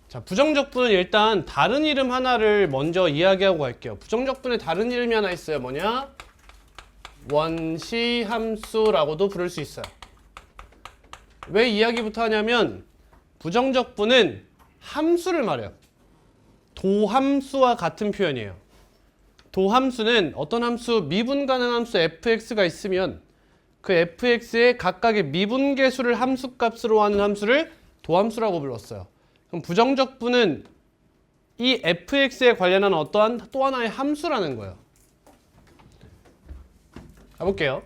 자, 부정적분은 일단 다른 이름 하나를 먼저 이야기하고 갈게요. 부정적분에 다른 이름이 하나 있어요. 뭐냐? 원시함수라고도 부를 수 있어요. 왜 이야기부터 하냐면 부정적분은 함수를 말해요. 도함수와 같은 표현이에요. 도함수는 어떤 함수, 미분 가능한 함수 fx가 있으면 그 fx의 각각의 미분계수를 함수값으로 하는 함수를 도함수라고 불렀어요. 그럼 부정적분은 이 fx에 관련한 어떠한 또 하나의 함수라는 거예요. 가볼게요.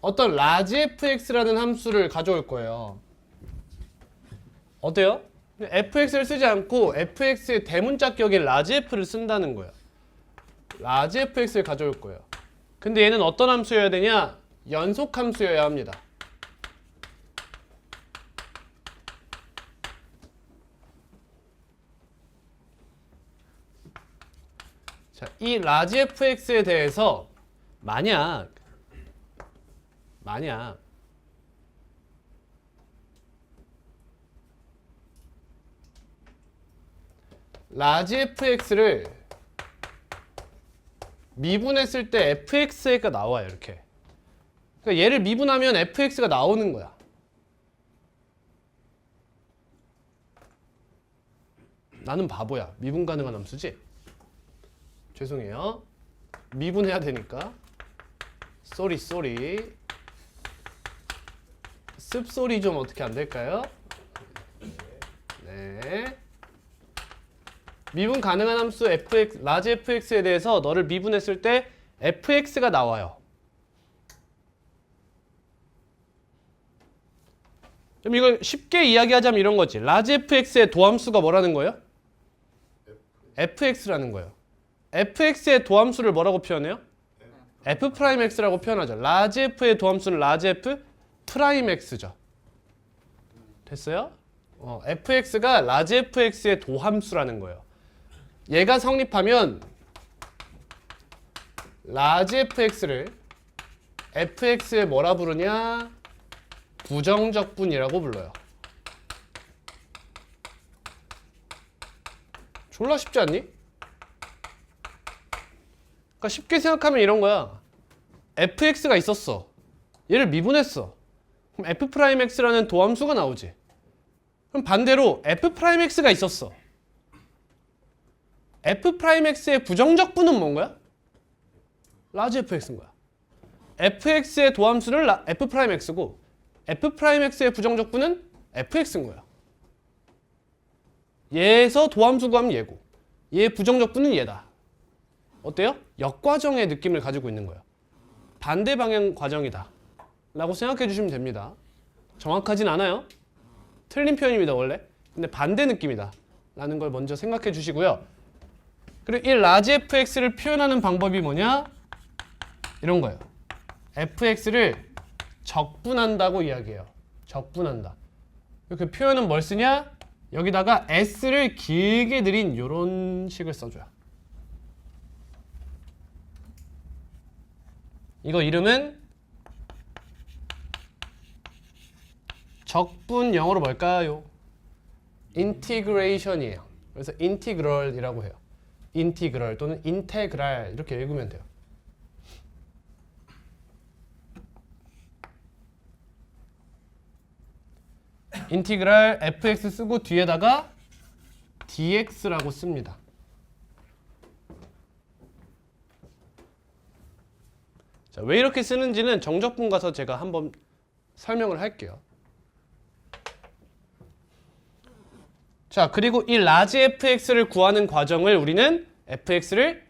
어떤 라지 fx라는 함수를 가져올 거예요. 어때요? fx를 쓰지 않고 fx의 대문자 격인 라지 f를 쓴다는 거예요. 라지 fx를 가져올 거예요. 근데 얘는 어떤 함수여야 되냐? 연속 함수여야 합니다. 자, 이 라지 fx에 대해서 만약 라지 fx를 미분했을 때 fx가 나와요. 이렇게. 그러니까 얘를 미분하면 fx가 나오는 거야. 나는 바보야. 미분 가능한 함수지? 죄송해요. 미분해야 되니까. 쏘리. 습소리 좀 어떻게 안 될까요? 네. 미분 가능한 함수 fx, 라지 fx에 대해서 너를 미분했을 때 fx가 나와요. 그럼 이걸 쉽게 이야기하자면 이런 거지. 라지 fx의 도함수가 뭐라는 거예요? fx라는 거예요. fx의 도함수를 뭐라고 표현해요? f'x라고 표현하죠. 라지 f의 도함수는 라지 f 프라임 x죠. 됐어요? fx가 라지 fx의 도함수라는 거예요. 얘가 성립하면 라지 fx를 fx의 뭐라 부르냐? 부정적분이라고 불러요. 졸라 쉽지 않니? 그러니까 쉽게 생각하면 이런 거야. fx가 있었어. 얘를 미분했어. 그럼 f'x라는 도함수가 나오지. 그럼 반대로 f'x가 있었어. f'x의 부정적분은 뭔 거야? 라지 fx인 거야. fx의 도함수는 f'x고 f'x의 부정적분은 fx인 거야. 얘에서 도함수 구하면 얘고 얘의 부정적분은 얘다. 어때요? 역과정의 느낌을 가지고 있는 거예요. 반대 방향 과정이다 라고 생각해 주시면 됩니다. 정확하진 않아요. 틀린 표현입니다 원래. 근데 반대 느낌이다 라는 걸 먼저 생각해 주시고요. 그리고 이 라지 fx를 표현하는 방법이 뭐냐? 이런 거예요. fx를 적분한다고 이야기해요. 적분한다. 그 표현은 뭘 쓰냐? 여기다가 s를 길게 들인 이런 식을 써줘요. 이거 이름은 적분 영어로 뭘까요? 인티그레이션이에요. 그래서 인티그럴이라고 해요. 인티그럴 또는 인테그랄 이렇게 읽으면 돼요. 인티그랄 fx 쓰고 뒤에다가 dx라고 씁니다. 자, 왜 이렇게 쓰는지는 정적분 가서 제가 한번 설명을 할게요. 자, 그리고 이 라지 fx를 구하는 과정을 우리는 fx를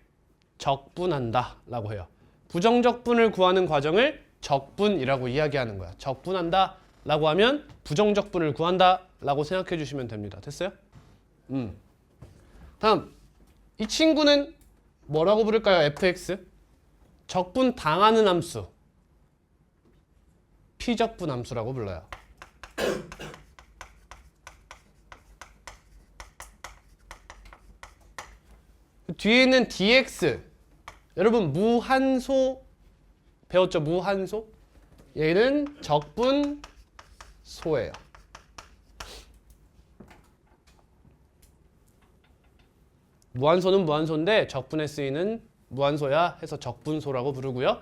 적분한다 라고 해요. 부정적분을 구하는 과정을 적분이라고 이야기하는 거야. 적분한다 라고 하면 부정적분을 구한다 라고 생각해 주시면 됩니다. 됐어요? 다음 이 친구는 뭐라고 부를까요? fx 적분 당하는 함수 피적분 함수라고 불러요. 뒤에 있는 dx 여러분 무한소 배웠죠? 무한소? 얘는 적분소예요. 무한소는 무한소인데 적분에 쓰이는 무한소야 해서 적분소라고 부르고요.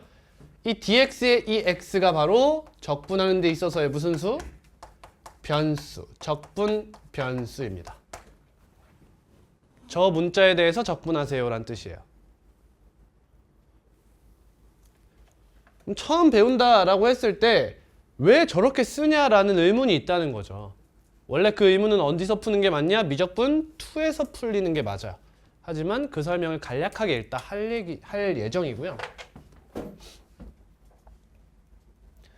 이 dx의 이 x가 바로 적분하는 데 있어서의 무슨 수? 변수, 적분 변수입니다. 저 문자에 대해서 적분하세요란 뜻이에요. 그럼 처음 배운다라고 했을 때 왜 저렇게 쓰냐라는 의문이 있다는 거죠. 원래 그 의문은 어디서 푸는 게 맞냐? 미적분 2에서 풀리는 게 맞아요. 하지만 그 설명을 간략하게 일단 할 예정이고요.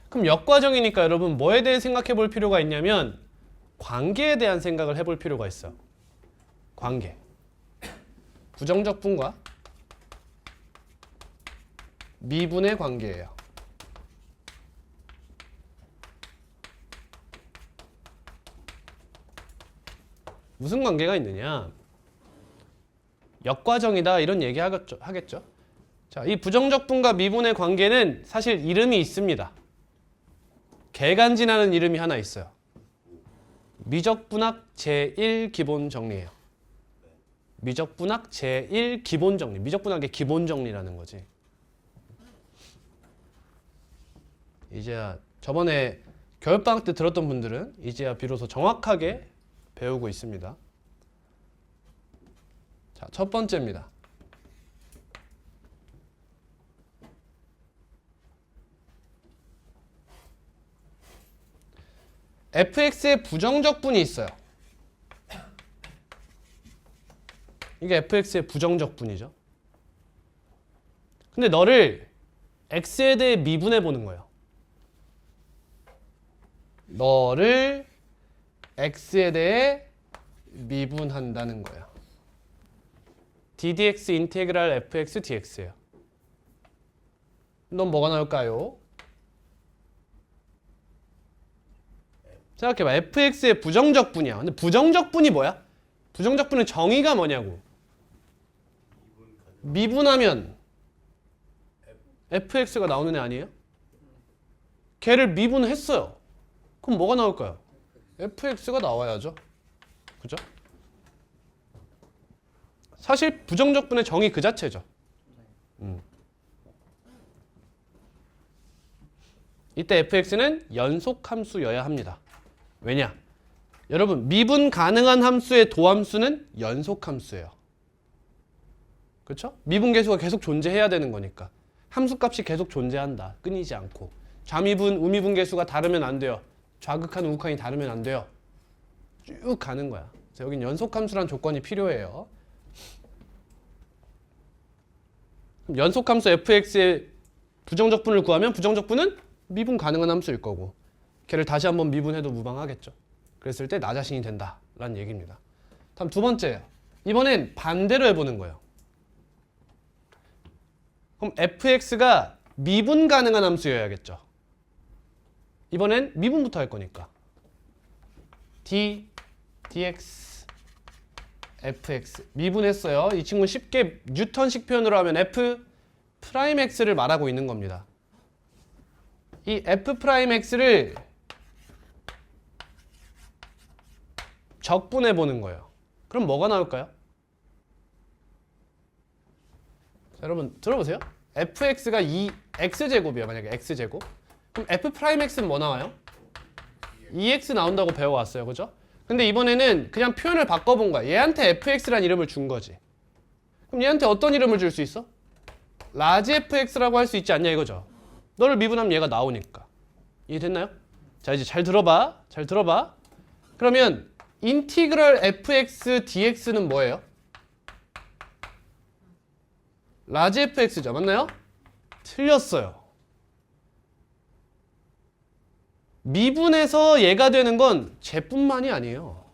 그럼 역과정이니까 여러분 뭐에 대해 생각해 볼 필요가 있냐면 관계에 대한 생각을 해볼 필요가 있어요. 관계. 부정적분과 미분의 관계예요. 무슨 관계가 있느냐? 역과정이다 이런 얘기 하겠죠. 자, 이 부정적분과 미분의 관계는 사실 이름이 있습니다. 개간지나는 이름이 하나 있어요. 미적분학 제1기본정리예요. 미적분학 제1기본정리. 미적분학의 기본정리라는 거지. 이제야 저번에 겨울방학 때 들었던 분들은 이제야 비로소 정확하게 배우고 있습니다. 자, 첫 번째입니다. fx의 부정적분이 있어요. 이게 fx의 부정적분이죠. 근데 너를 x에 대해 미분해 보는 거예요. 너를 x에 대해 미분한다는 거예요. ddx 인테그랄 fx dx예요. 넌 뭐가 나올까요? 생각해봐. fx의 부정적분이야. 근데 부정적분이 뭐야? 부정적분의 정의가 뭐냐고. 미분하면 fx가 나오는 애 아니에요? 걔를 미분했어요. 그럼 뭐가 나올까요? fx가 나와야죠. 그죠? 사실 부정적분의 정의 그 자체죠. 이때 fx는 연속함수여야 합니다. 왜냐? 여러분 미분 가능한 함수의 도함수는 연속함수예요. 그렇죠? 미분계수가 계속 존재해야 되는 거니까. 함수값이 계속 존재한다. 끊이지 않고. 좌미분, 우미분계수가 다르면 안 돼요. 좌극한, 우극한이 다르면 안 돼요. 쭉 가는 거야. 그래서 여긴 연속함수란 조건이 필요해요. 그럼 연속함수 fx의 부정적분을 구하면 부정적분은 미분 가능한 함수일 거고 걔를 다시 한번 미분해도 무방하겠죠. 그랬을 때 나 자신이 된다라는 얘기입니다. 다음 두 번째예요. 이번엔 반대로 해보는 거예요. 그럼 fx가 미분 가능한 함수여야겠죠. 이번엔 미분부터 할 거니까 dx fx 미분했어요. 이 친구는 쉽게 뉴턴식 표현으로 하면 f 프라임 x를 말하고 있는 겁니다. 이 f 프라임 x를 적분해 보는 거예요. 그럼 뭐가 나올까요? 자, 여러분 들어보세요. fx가 2x제곱이에요. 만약에 x제곱. 그럼 f 프라임 x는 뭐 나와요? 2x 나온다고 배워왔어요. 그죠? 근데 이번에는 그냥 표현을 바꿔본 거야. 얘한테 fx란 이름을 준 거지. 그럼 얘한테 어떤 이름을 줄 수 있어? 라지 fx라고 할 수 있지 않냐 이거죠. 너를 미분하면 얘가 나오니까. 이해됐나요? 자, 이제 잘 들어봐. 잘 들어봐. 그러면 인티그럴 fx dx는 뭐예요? 라지 fx죠. 맞나요? 틀렸어요. 미분해서 얘가 되는 건 쟤뿐만이 아니에요.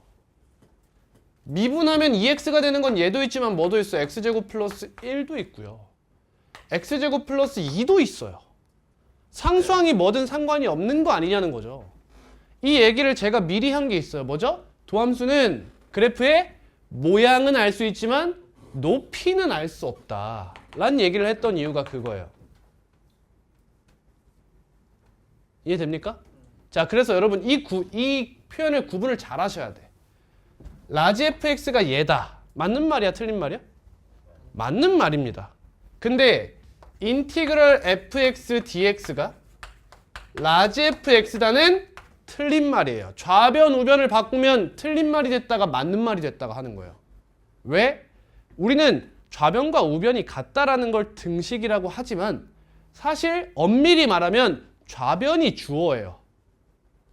미분하면 2x가 되는 건 얘도 있지만 뭐도 있어요? x제곱 플러스 1도 있고요. x제곱 플러스 2도 있어요. 상수항이 뭐든 상관이 없는 거 아니냐는 거죠. 이 얘기를 제가 미리 한 게 있어요. 뭐죠? 도함수는 그래프의 모양은 알 수 있지만 높이는 알 수 없다 라는 얘기를 했던 이유가 그거예요. 이해됩니까? 자, 그래서 여러분 이 표현을 구분을 잘 하셔야 돼. 라지 fx가 얘다. 맞는 말이야? 틀린 말이야? 맞는 말입니다. 근데 인티그럴 fx dx가 라지 fx다는 틀린 말이에요. 좌변 우변을 바꾸면 틀린 말이 됐다가 맞는 말이 됐다가 하는 거예요. 왜? 우리는 좌변과 우변이 같다라는 걸 등식이라고 하지만 사실 엄밀히 말하면 좌변이 주어예요.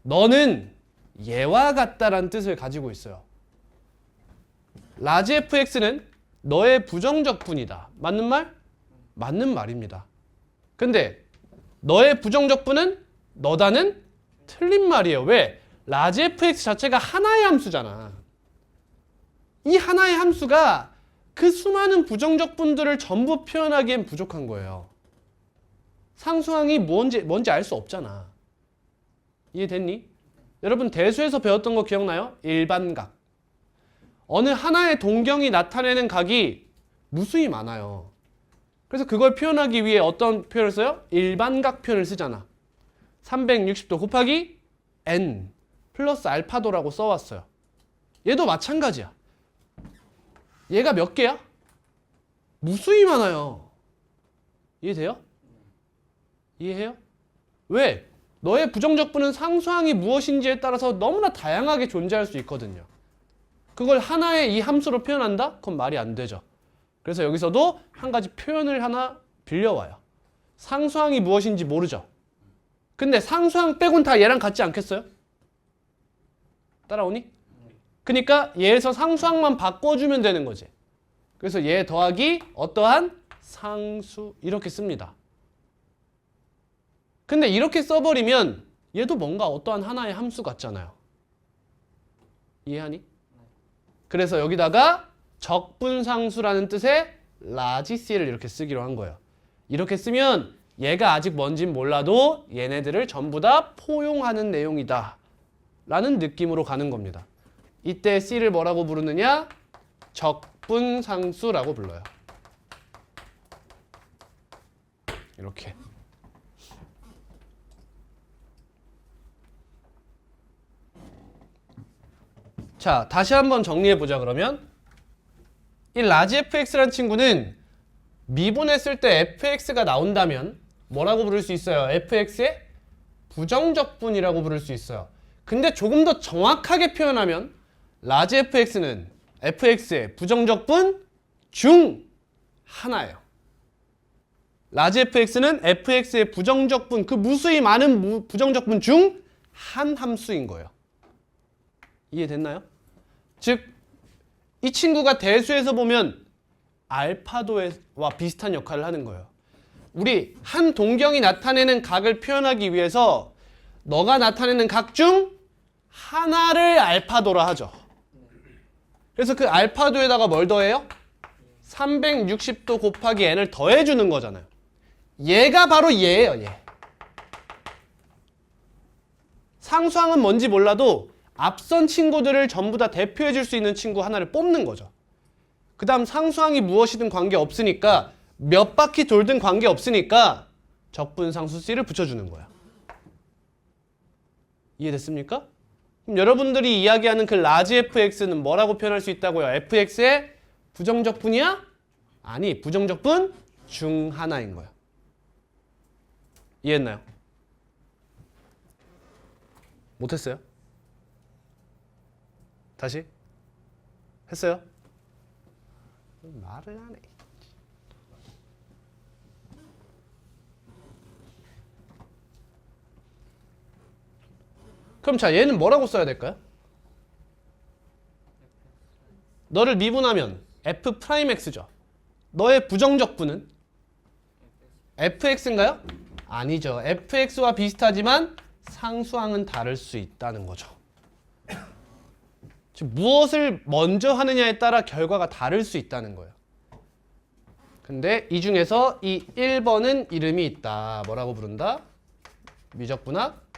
너는 얘와 같다라는 뜻을 가지고 있어요. 라지 fx는 너의 부정적 분이다. 맞는 말? 맞는 말입니다. 근데 너의 부정적 분은 너다는 틀린 말이에요. 왜? 라지 fx 자체가 하나의 함수잖아. 이 하나의 함수가 그 수많은 부정적 분들을 전부 표현하기엔 부족한 거예요. 상수항이 뭔지 알 수 없잖아. 이해됐니? 여러분 대수에서 배웠던 거 기억나요? 일반각. 어느 하나의 동경이 나타내는 각이 무수히 많아요. 그래서 그걸 표현하기 위해 어떤 표현을 써요? 일반각 표현을 쓰잖아. 360도 곱하기 n 플러스 알파도라고 써왔어요. 얘도 마찬가지야. 얘가 몇 개야? 무수히 많아요. 이해돼요? 이해해요? 왜? 너의 부정적 분은 상수항이 무엇인지에 따라서 너무나 다양하게 존재할 수 있거든요. 그걸 하나의 이 함수로 표현한다? 그건 말이 안 되죠. 그래서 여기서도 한 가지 표현을 하나 빌려와요. 상수항이 무엇인지 모르죠. 근데 상수항 빼곤 다 얘랑 같지 않겠어요? 따라오니? 그러니까 얘에서 상수항만 바꿔주면 되는 거지. 그래서 얘 더하기 어떠한 상수 이렇게 씁니다. 근데 이렇게 써버리면 얘도 뭔가 어떠한 하나의 함수 같잖아요. 이해하니? 그래서 여기다가 적분상수라는 뜻의 라지 c를 이렇게 쓰기로 한 거예요. 이렇게 쓰면 얘가 아직 뭔진 몰라도 얘네들을 전부 다 포용하는 내용이다 라는 느낌으로 가는 겁니다. 이때 c를 뭐라고 부르느냐? 적분상수라고 불러요. 이렇게. 자, 다시 한번 정리해보자. 그러면 이 라지 fx라는 친구는 미분했을 때 fx가 나온다면 뭐라고 부를 수 있어요? fx의 부정적 분이라고 부를 수 있어요. 근데 조금 더 정확하게 표현하면 라지 fx는 fx의 부정적 분 중 하나예요. 라지 fx는 fx의 부정적 분, 그 무수히 많은 부정적 분 중 한 함수인 거예요. 이해됐나요? 즉, 이 친구가 대수에서 보면 알파도와 비슷한 역할을 하는 거예요. 우리 한 동경이 나타내는 각을 표현하기 위해서 너가 나타내는 각 중 하나를 알파도라 하죠. 그래서 그 알파도에다가 뭘 더해요? 360도 곱하기 n을 더해주는 거잖아요. 얘가 바로 얘예요. 얘. 상수항은 뭔지 몰라도 앞선 친구들을 전부 다 대표해 줄 수 있는 친구 하나를 뽑는 거죠. 그 다음 상수항이 무엇이든 관계없으니까 몇 바퀴 돌든 관계없으니까 적분상수 C를 붙여주는 거야. 이해됐습니까? 그럼 여러분들이 이야기하는 그 라지 fx는 뭐라고 표현할 수 있다고요? fx의 부정적 분이야? 아니, 부정적 분 중 하나인 거야. 이해했나요? 못했어요? 다시? 했어요? 말을 안 해. 그럼 자, 얘는 뭐라고 써야 될까요? 너를 미분하면 f'x죠. 너의 부정적 분은 fx인가요? 아니죠. fx와 비슷하지만 상수항은 다를 수 있다는 거죠. 즉 무엇을 먼저 하느냐에 따라 결과가 다를 수 있다는 거예요. 근데 이 중에서 이 1번은 이름이 있다. 뭐라고 부른다? 미적분학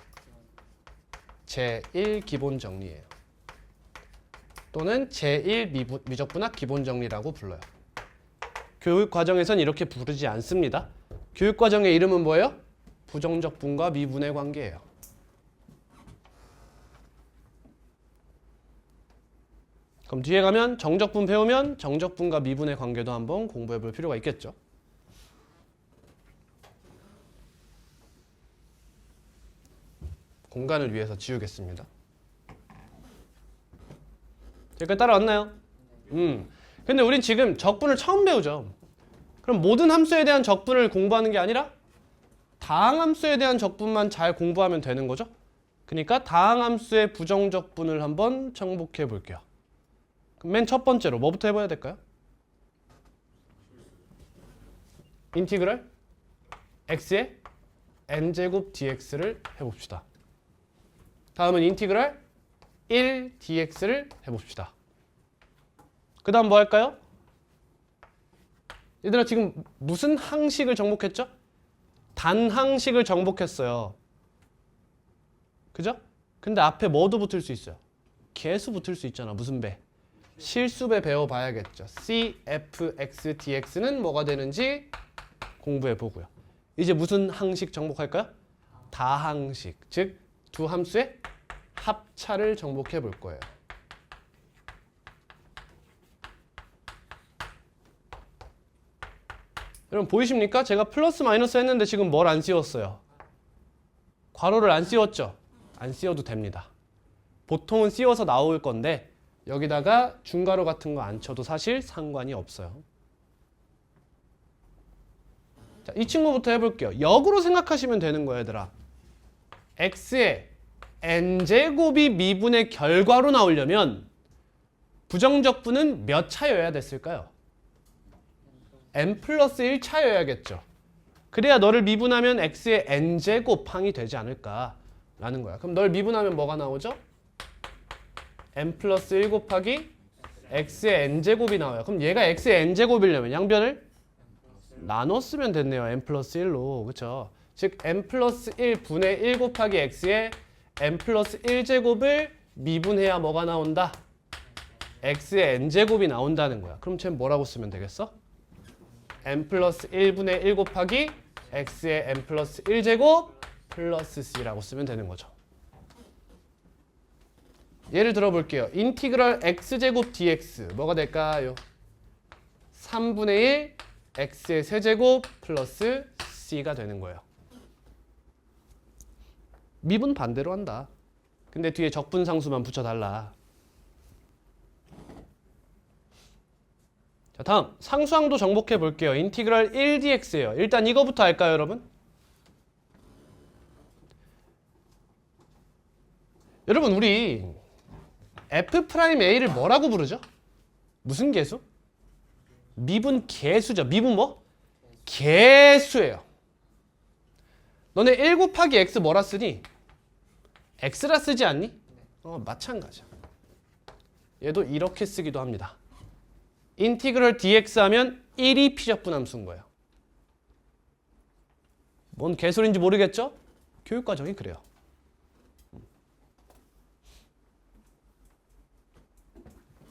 제1 기본 정리예요. 또는 제1 미적분학 기본 정리라고 불러요. 교육 과정에선 이렇게 부르지 않습니다. 교육 과정의 이름은 뭐예요? 부정적 분과 미분의 관계예요. 그럼 뒤에 가면 정적분 배우면 정적분과 미분의 관계도 한번 공부해 볼 필요가 있겠죠. 공간을 위해서 지우겠습니다. 여기까지 따라왔나요? 근데 우린 지금 적분을 처음 배우죠. 그럼 모든 함수에 대한 적분을 공부하는 게 아니라 다항함수에 대한 적분만 잘 공부하면 되는 거죠. 그러니까 다항함수의 부정적분을 한번 정복해 볼게요. 그럼 맨 첫 번째로 뭐부터 해봐야 될까요? 인티그럴 x의 n제곱 dx를 해봅시다. 다음은 인티그럴 1 dx를 해봅시다. 그 다음 뭐 할까요? 얘들아 지금 무슨 항식을 정복했죠? 단항식을 정복했어요. 그죠? 근데 앞에 뭐도 붙을 수 있어요? 개수 붙을 수 있잖아. 무슨 배? 실수배 배워봐야겠죠. cfx dx는 뭐가 되는지 공부해보고요. 이제 무슨 항식 정복할까요? 다항식, 즉 두 함수의 합차를 정복해볼 거예요. 여러분 보이십니까? 제가 플러스 마이너스 했는데 지금 뭘 안 씌웠어요? 괄호를 안 씌웠죠? 안 씌워도 됩니다. 보통은 씌워서 나올 건데 여기다가 중괄호 같은 거 안 쳐도 사실 상관이 없어요. 자, 이 친구부터 해볼게요. 역으로 생각하시면 되는 거예요, 얘들아. x의 n제곱이 미분의 결과로 나오려면 부정적분은 몇 차여야 됐을까요? n 플러스 1 차여야겠죠. 그래야 너를 미분하면 x의 n제곱 항이 되지 않을까라는 거야. 그럼 널 미분하면 뭐가 나오죠? n 플러스 1 곱하기 x의 n제곱이 나와요. 그럼 얘가 x의 n제곱이려면 양변을 나눠 쓰면 됐네요. n 플러스 1로. 그쵸? 즉 n 플러스 1 분의 1 곱하기 x의 n 플러스 1제곱을 미분해야 뭐가 나온다? x의 n제곱이 나온다는 거야. 그럼 쟤는 뭐라고 쓰면 되겠어? n 플러스 1분의 1 곱하기 x의 n 플러스 1제곱 플러스 c라고 쓰면 되는 거죠. 예를 들어 볼게요. 인티그럴 x제곱 dx 뭐가 될까요? 3분의 1 x의 세제곱 플러스 c가 되는 거예요. 미분 반대로 한다. 근데 뒤에 적분상수만 붙여달라. 자, 다음 상수항도 정복해 볼게요. 인티그럴 1dx예요. 일단 이거부터 할까요, 여러분? 여러분 우리 f'a를 뭐라고 부르죠? 무슨 개수? 미분 개수죠. 미분 뭐? 개수예요. 너네 1 곱하기 x 뭐라 쓰니? x라 쓰지 않니? 마찬가지야. 얘도 이렇게 쓰기도 합니다. 인티그럴 dx 하면 1이 피적분함수인 거예요. 뭔 개소리인지 모르겠죠? 교육과정이 그래요.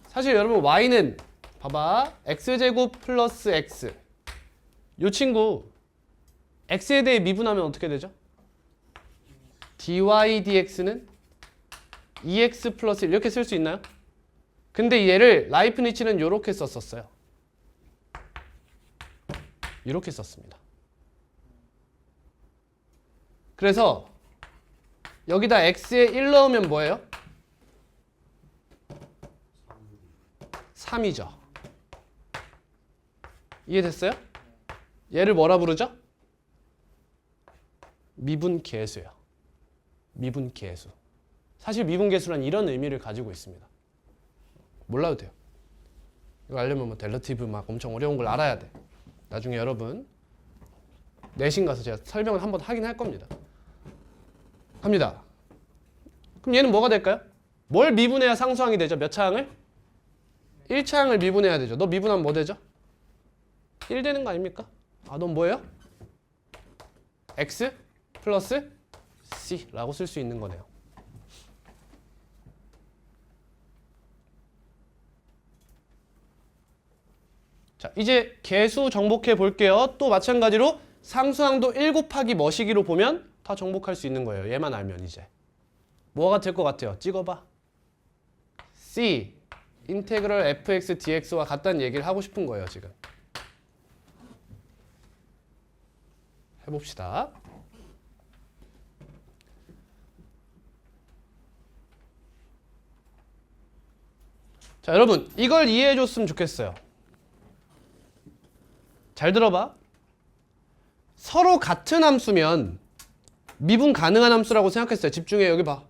사실 여러분 y는 봐봐. x제곱 플러스 x 이 친구 x에 대해 미분하면 어떻게 되죠? dy dx는 2x 플러스 1 이렇게 쓸 수 있나요? 근데 얘를 라이프니츠는 이렇게 썼었어요. 이렇게 썼습니다. 그래서 여기다 x에 1 넣으면 뭐예요? 3이죠. 이해됐어요? 얘를 뭐라 부르죠? 미분계수예요. 미분계수. 사실 미분계수란 이런 의미를 가지고 있습니다. 몰라도 돼요. 이거 알려면 뭐 델러티브 막 엄청 어려운 걸 알아야 돼. 나중에 여러분 내신 가서 제가 설명을 한번 하긴 할 겁니다. 갑니다. 그럼 얘는 뭐가 될까요? 뭘 미분해야 상수항이 되죠? 몇 차항을? 1차항을 미분해야 되죠. 너 미분하면 뭐 되죠? 1 되는 거 아닙니까? 아, 넌 뭐예요? x 플러스 c라고 쓸 수 있는 거네요. 자, 이제 개수 정복해 볼게요. 또 마찬가지로 상수항도 1 곱하기 뭐시기로 보면 다 정복할 수 있는 거예요. 얘만 알면 이제. 뭐가 될 것 같아요? 찍어봐. c 인테그럴 fx dx와 같다는 얘기를 하고 싶은 거예요, 지금. 해봅시다. 자, 여러분 이걸 이해해 줬으면 좋겠어요. 잘 들어봐. 서로 같은 함수면 미분 가능한 함수라고 생각했어요. 집중해. 여기 봐.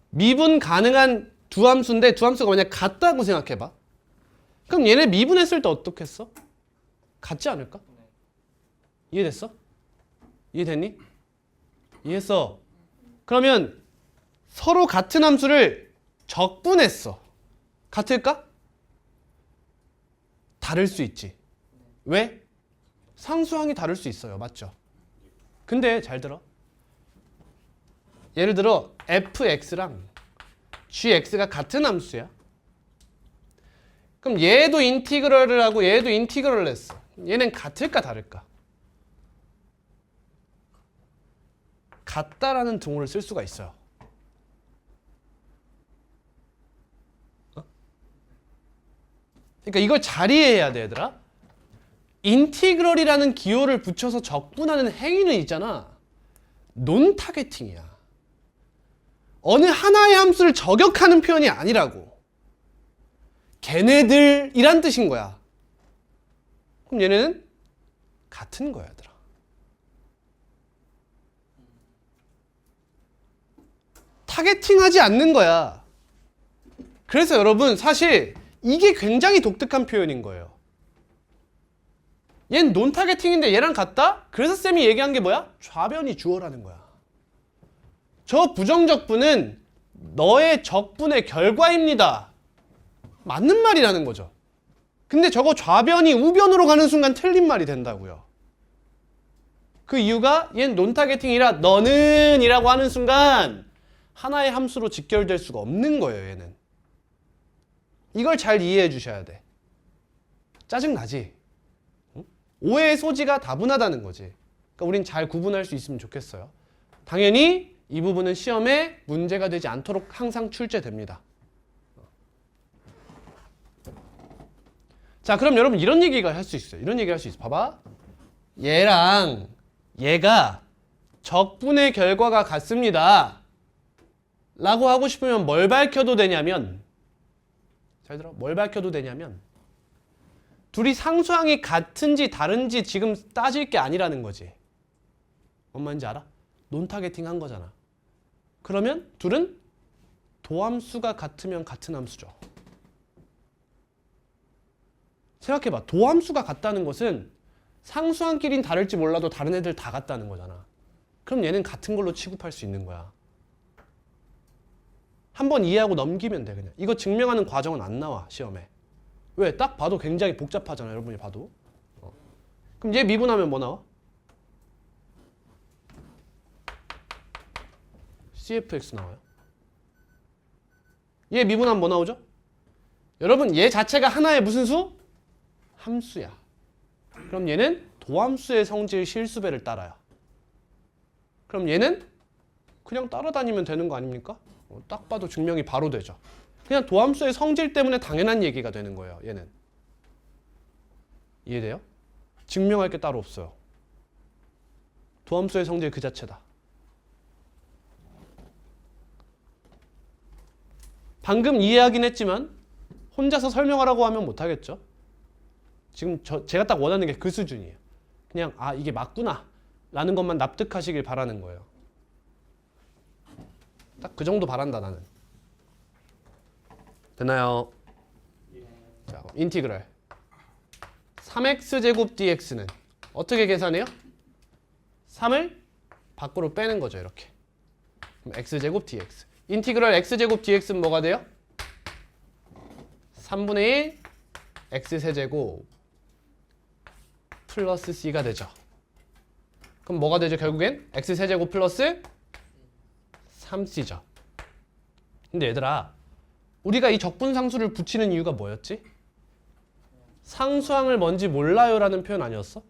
미분 가능한 두 함수인데 두 함수가 만약 같다고 생각해봐. 그럼 얘네 미분했을 때 어떻겠어? 같지 않을까? 이해됐어? 이해됐니? 이해했어. 그러면 서로 같은 함수를 적분했어. 같을까? 다를 수 있지. 왜? 상수항이 다를 수 있어요. 맞죠? 근데 잘 들어. 예를 들어 fx랑 gx가 같은 함수야. 그럼 얘도 인티그럴을 하고 얘도 인티그럴을 했어. 얘는 같을까 다를까? 같다라는 동호를 쓸 수가 있어요. 그러니까 이걸 잘 이해해야 돼, 얘들아. 인티그럴이라는 기호를 붙여서 적분하는 행위는 있잖아. 논 타겟팅이야. 어느 하나의 함수를 저격하는 표현이 아니라고. 걔네들이란 뜻인 거야. 그럼 얘네는 같은 거야, 얘들아. 타겟팅하지 않는 거야. 그래서 여러분 사실 이게 굉장히 독특한 표현인 거예요. 얘는 논 타겟팅인데 얘랑 같다? 그래서 쌤이 얘기한 게 뭐야? 좌변이 주어라는 거야. 저 부정적분은 너의 적분의 결과입니다. 맞는 말이라는 거죠. 근데 저거 좌변이 우변으로 가는 순간 틀린 말이 된다고요. 그 이유가 얘는 논 타겟팅이라 너는 이라고 하는 순간 하나의 함수로 직결될 수가 없는 거예요, 얘는. 이걸 잘 이해해 주셔야 돼. 짜증나지? 오해의 소지가 다분하다는 거지. 그러니까 우린 잘 구분할 수 있으면 좋겠어요. 당연히 이 부분은 시험에 문제가 되지 않도록 항상 출제됩니다. 자, 그럼 여러분 이런 얘기가 할 수 있어요. 이런 얘기 할 수 있어. 봐봐. 얘랑 얘가 적분의 결과가 같습니다. 라고 하고 싶으면 뭘 밝혀도 되냐면, 잘 들어. 뭘 밝혀도 되냐면 둘이 상수항이 같은지 다른지 지금 따질 게 아니라는 거지. 뭔 말인지 알아? 논 타겟팅 한 거잖아. 그러면 둘은 도함수가 같으면 같은 함수죠. 생각해봐. 도함수가 같다는 것은 상수항끼리는 다를지 몰라도 다른 애들 다 같다는 거잖아. 그럼 얘는 같은 걸로 취급할 수 있는 거야. 한번 이해하고 넘기면 돼, 그냥. 이거 증명하는 과정은 안 나와, 시험에. 왜? 딱 봐도 굉장히 복잡하잖아, 여러분이 봐도. 그럼 얘 미분하면 뭐 나와? CFX 나와요. 얘 미분하면 뭐 나오죠? 여러분, 얘 자체가 하나의 무슨 수? 함수야. 그럼 얘는 도함수의 성질 실수배를 따라요. 그럼 얘는 그냥 따라다니면 되는 거 아닙니까? 딱 봐도 증명이 바로 되죠. 그냥 도함수의 성질 때문에 당연한 얘기가 되는 거예요, 얘는. 이해돼요? 증명할 게 따로 없어요. 도함수의 성질 그 자체다. 방금 이해하긴 했지만 혼자서 설명하라고 하면 못하겠죠? 지금 제가 딱 원하는 게 그 수준이에요. 그냥 아, 이게 맞구나 라는 것만 납득하시길 바라는 거예요. 딱 그 정도 바란다, 나는. 됐나요? 자, 인티그럴 3x제곱 dx는 어떻게 계산해요? 3을 밖으로 빼는 거죠, 이렇게. 그럼 x제곱 dx. 인티그럴 x제곱 dx는 뭐가 돼요? 3분의 1 x세제곱 플러스 c가 되죠. 그럼 뭐가 되죠, 결국엔? x세제곱 플러스 3c죠. 근데 얘들아, 우리가 이 적분상수를 붙이는 이유가 뭐였지? 상수항을 뭔지 몰라요 라는 표현 아니었어?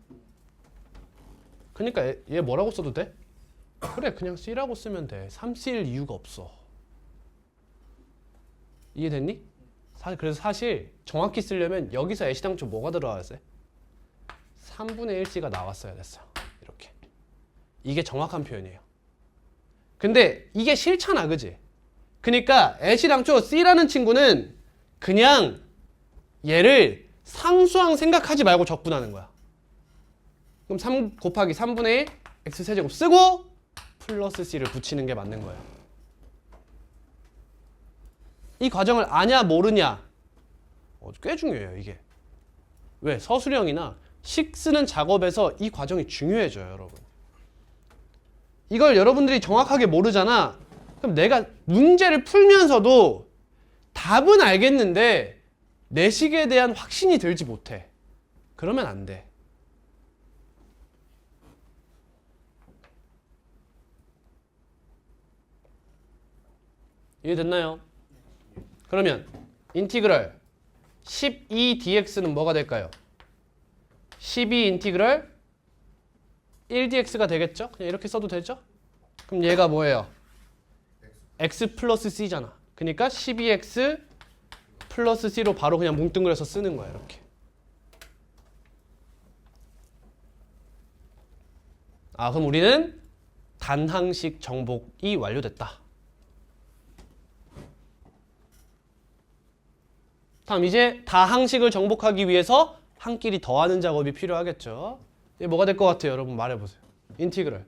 그러니까 얘 뭐라고 써도 돼? 그래, 그냥 c라고 쓰면 돼. 3c일 이유가 없어. 이해됐니? 그래서 사실 정확히 쓰려면 여기서 애시당초 뭐가 들어왔어요? 3분의 1c가 나왔어야 됐어요. 이렇게. 이게 정확한 표현이에요. 근데 이게 싫잖아, 그지? 그러니까 애시당초 C라는 친구는 그냥 얘를 상수항 생각하지 말고 적분하는 거야. 그럼 3 곱하기 3분의 1 x세제곱 쓰고 플러스 C를 붙이는 게 맞는 거예요. 이 과정을 아냐 모르냐 꽤 중요해요, 이게. 왜? 서술형이나 식 쓰는 작업에서 이 과정이 중요해져요, 여러분. 이걸 여러분들이 정확하게 모르잖아. 그럼 내가 문제를 풀면서도 답은 알겠는데 내식에 대한 확신이 들지 못해. 그러면 안 돼. 이해됐나요? 그러면 인티그럴 12dx는 뭐가 될까요? 12 인티그럴 1dx가 되겠죠? 그냥 이렇게 써도 되죠? 그럼 얘가 뭐예요? x 플러스 c잖아. 그러니까 12x 플러스 c로 바로 그냥 뭉뚱그려서 쓰는 거야, 이렇게. 그럼 우리는 단항식 정복이 완료됐다. 다음 이제 다항식을 정복하기 위해서 한 끼리 더하는 작업이 필요하겠죠. 이게 뭐가 될 것 같아요, 여러분? 말해보세요. 인티그럴.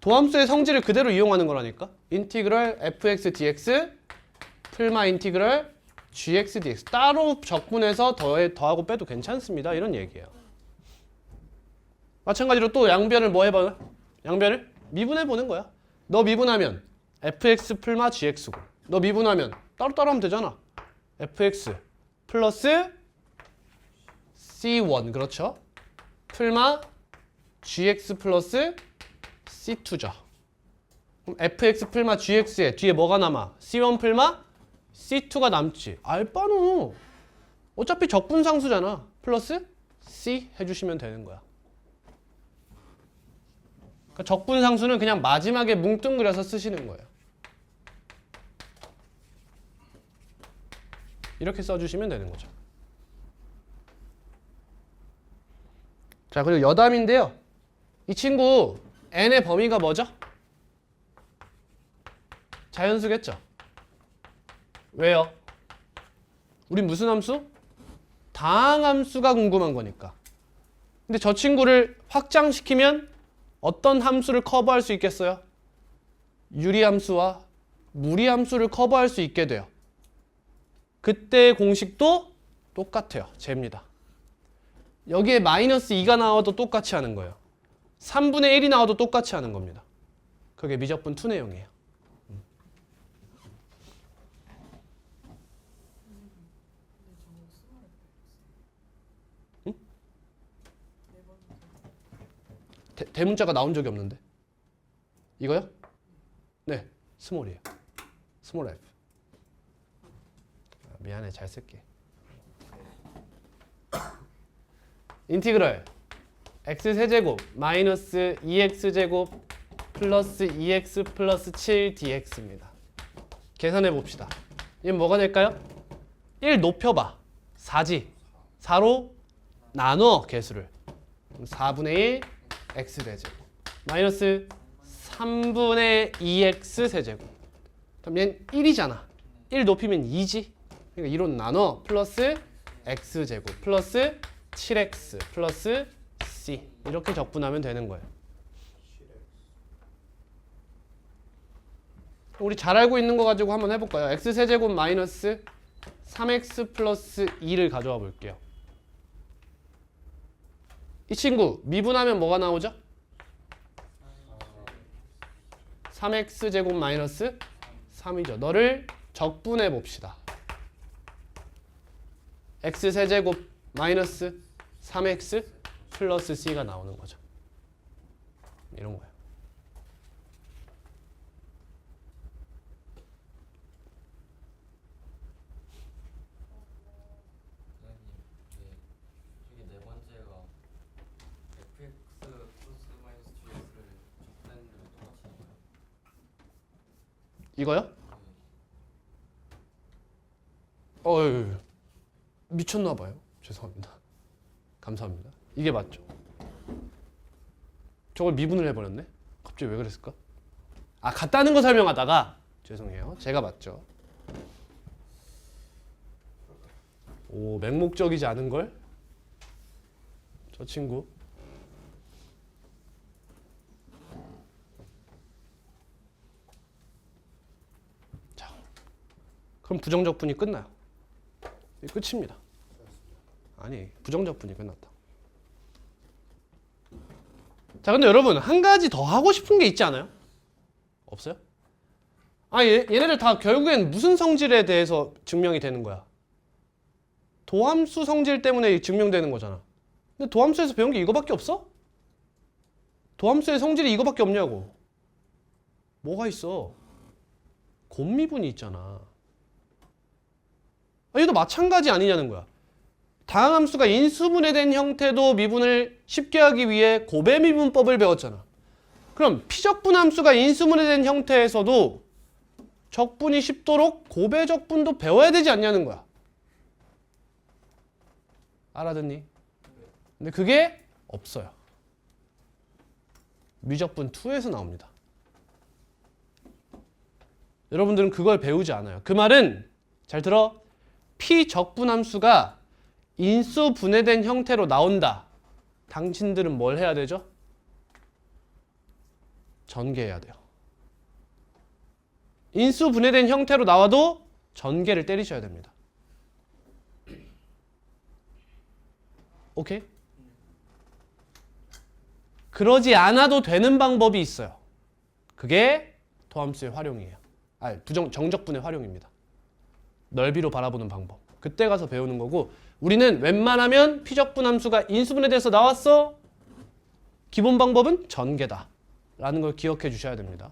도함수의 성질을 그대로 이용하는 거라니까. 인티그럴 fx dx 풀마 인티그럴 gx dx. 따로 적분해서 더하고 빼도 괜찮습니다. 이런 얘기예요. 마찬가지로 또 양변을 뭐 해봐요? 양변을 미분해보는 거야. 너 미분하면 fx 풀마 gx고, 너 미분하면 따로따로 하면 되잖아. fx 플러스 c1, 그렇죠? 풀마 gx 플러스 c2죠. 그럼 fx 풀마 gx에 뒤에 뭐가 남아? c1 풀마 c2가 남지. 알바노. 어차피 적분상수잖아. 플러스 c 해주시면 되는 거야. 그러니까 적분상수는 그냥 마지막에 뭉뚱그려서 쓰시는 거예요. 이렇게 써주시면 되는 거죠. 자, 그리고 여담인데요. 이 친구 n의 범위가 뭐죠? 자연수겠죠? 왜요? 우린 무슨 함수? 다항함수가 궁금한 거니까. 근데 저 친구를 확장시키면 어떤 함수를 커버할 수 있겠어요? 유리함수와 무리함수를 커버할 수 있게 돼요. 그때의 공식도 똑같아요. 제입니다. 여기에 마이너스 2가 나와도 똑같이 하는 거예요. 3분의 1이 나와도 똑같이 하는 겁니다. 그게 미적분 2 내용이에요. 응? 대문자가 나온 적이 없는데. 이거요? 네, 스몰이에요. 스몰 f. 미안해, 잘 쓸게. 인티그럴 x세제곱 마이너스 2x제곱 플러스 2x 플러스 7dx입니다. 계산해 봅시다. 이건 뭐가 될까요? 1 높여봐. 4지. 4로 나눠 개수를. 4분의 1 x세제곱 마이너스 3분의 2x 세제곱. 그럼 얘는 1이잖아. 1 높이면 2지. 그러니까 2로 나눠 플러스 x제곱 플러스 7x 플러스 c. 이렇게 적분하면 되는 거예요. 우리 잘 알고 있는 거 가지고 한번 해볼까요? x세제곱 마이너스 3x 플러스 2를 가져와 볼게요. 이 친구 미분하면 뭐가 나오죠? 3x제곱 마이너스 3이죠. 너를 적분해 봅시다. x세제곱 마이너스 3x 플러스 c가 나오는 거죠. 이런 거예요. 이게 네 번째가 fx 플러스 마이너스 gx를 적분했는데 똑같이 하는 거예요? 이거요? 미쳤나 봐요. 죄송합니다. 감사합니다. 이게 맞죠? 저걸 미분을 해버렸네? 갑자기 왜 그랬을까? 아, 같다는 거 설명하다가 죄송해요. 제가 맞죠. 오, 맹목적이지 않은 걸? 저 친구. 자, 그럼 부정적분이 끝나요. 이게 끝입니다. 아니, 부정적분이 끝났다. 자, 근데 여러분 한 가지 더 하고 싶은 게 있지 않아요? 없어요? 아, 얘네들 다 결국엔 무슨 성질에 대해서 증명이 되는 거야? 도함수 성질 때문에 증명되는 거잖아. 근데 도함수에서 배운 게 이거밖에 없어? 도함수의 성질이 이거밖에 없냐고. 뭐가 있어? 곱미분이 있잖아. 얘도 마찬가지 아니냐는 거야. 다항함수가 인수분해된 형태도 미분을 쉽게 하기 위해 고배미분법을 배웠잖아. 그럼 피적분함수가 인수분해된 형태에서도 적분이 쉽도록 고배적분도 배워야 되지 않냐는 거야. 알아듣니? 근데 그게 없어요. 미적분 2에서 나옵니다. 여러분들은 그걸 배우지 않아요. 그 말은 잘 들어. 피적분함수가 인수 분해된 형태로 나온다. 당신들은 뭘 해야 되죠? 전개해야 돼요. 인수 분해된 형태로 나와도 전개를 때리셔야 됩니다. 오케이? 그러지 않아도 되는 방법이 있어요. 그게 도함수의 활용이에요. 정적분의 활용입니다. 넓이로 바라보는 방법. 그때 가서 배우는 거고, 우리는 웬만하면 피적분함수가 인수분해돼서 나왔어. 기본 방법은 전개다 라는 걸 기억해 주셔야 됩니다.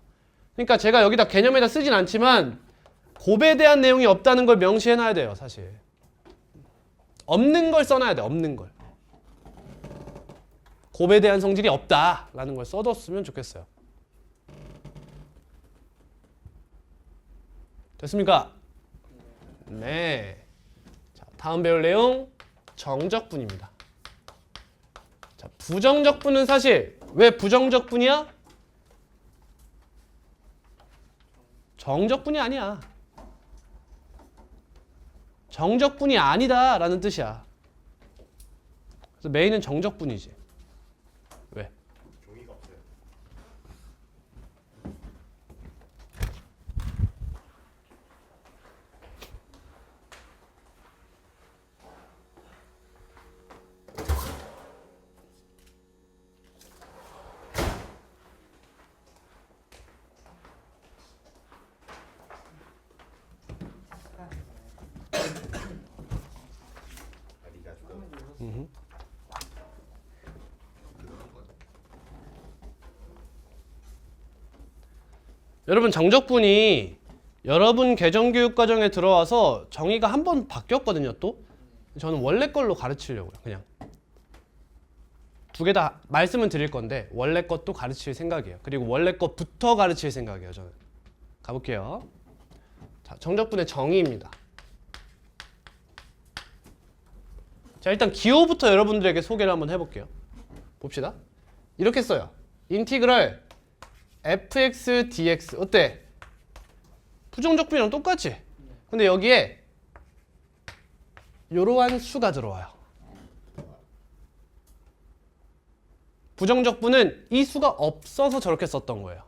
그러니까 제가 여기다 개념에다 쓰진 않지만 곱에 대한 내용이 없다는 걸 명시해 놔야 돼요. 사실 없는 걸 써놔야 돼. 없는 걸. 곱에 대한 성질이 없다라는 걸 써뒀으면 좋겠어요. 됐습니까? 네. 자, 다음 배울 내용 정적분입니다. 자, 부정적분은 사실 왜 부정적분이야? 정적분이 아니야. 정적분이 아니다 라는 뜻이야. 그래서 메인은 정적분이지. 왜? 종이가 없어요. 네가 죽어. 여러분 정적분이 여러분 개정교육과정에 들어와서 정의가 한 번 바뀌었거든요. 또 저는 원래 걸로 가르치려고요. 그냥 두 개 다 말씀은 드릴 건데 원래 것도 가르칠 생각이에요. 그리고 원래 것부터 가르칠 생각이에요. 저는 가볼게요. 자, 정적분의 정의입니다. 자, 일단 기호부터 여러분들에게 소개를 한번 해볼게요. 봅시다. 이렇게 써요. 인티그럴 fx dx 어때? 부정적분이랑 똑같지? 근데 여기에 이러한 수가 들어와요. 부정적분은 이 수가 없어서 저렇게 썼던 거예요.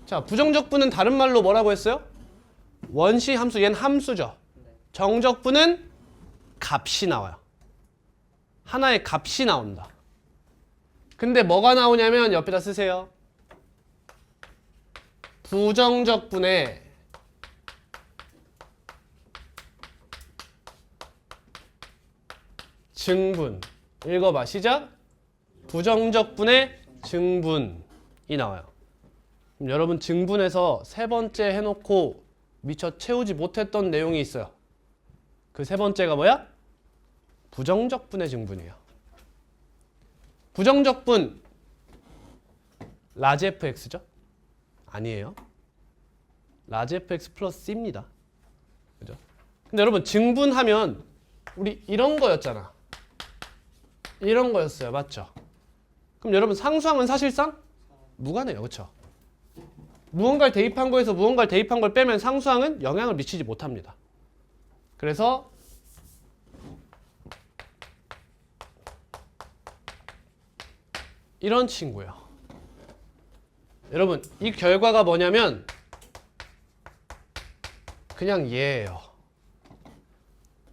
자, 부정적분은 다른 말로 뭐라고 했어요? 원시 함수, 얘는 함수죠. 정적분은 값이 나와요. 하나의 값이 나온다. 근데 뭐가 나오냐면 옆에다 쓰세요. 부정적분의 증분. 읽어봐. 시작. 부정적분의 증분이 나와요. 그럼 여러분 증분에서 세 번째 해놓고 미처 채우지 못했던 내용이 있어요. 그 세 번째가 뭐야? 부정적분의 증분이에요. 부정적분 라지 fx죠? 아니에요. 라지 fx 플러스 c입니다. 그죠? 근데 여러분 증분하면 우리 이런 거였잖아. 이런 거였어요. 맞죠? 그럼 여러분 상수항은 사실상 무관해요. 그렇죠? 무언가를 대입한 거에서 무언가를 대입한 걸 빼면 상수항은 영향을 미치지 못합니다. 그래서 이런 친구예요. 여러분 이 결과가 뭐냐면 그냥 얘예요.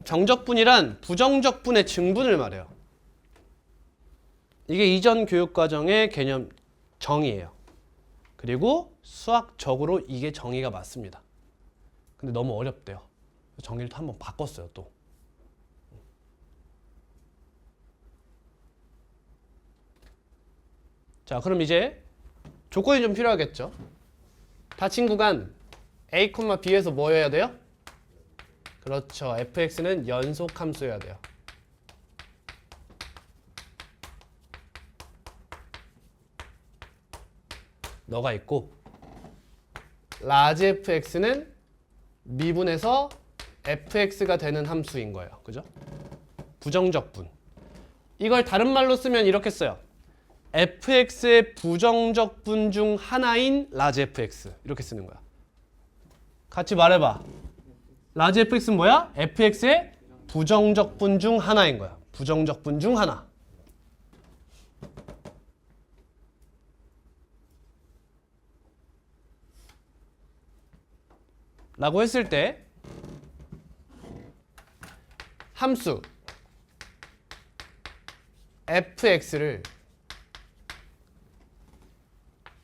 정적분이란 부정적분의 증분을 말해요. 이게 이전 교육과정의 개념 정의예요. 그리고 수학적으로 이게 정의가 맞습니다. 근데 너무 어렵대요. 정의를 또 한번 바꿨어요. 또. 자, 그럼 이제 조건이 좀 필요하겠죠. 닫힌 구간 a, b에서 뭐여야 돼요? 그렇죠. fx는 연속 함수여야 돼요. 너가 있고 라지 fx는 미분에서 fx가 되는 함수인 거예요. 그죠? 부정적분. 이걸 다른 말로 쓰면 이렇게 써요. fx의 부정적분 중 하나인 라지 fx. 이렇게 쓰는 거야. 같이 말해봐. 라지 fx는 뭐야? fx의 부정적분 중 하나인 거야. 부정적분 중 하나. 라고 했을 때 함수 fx를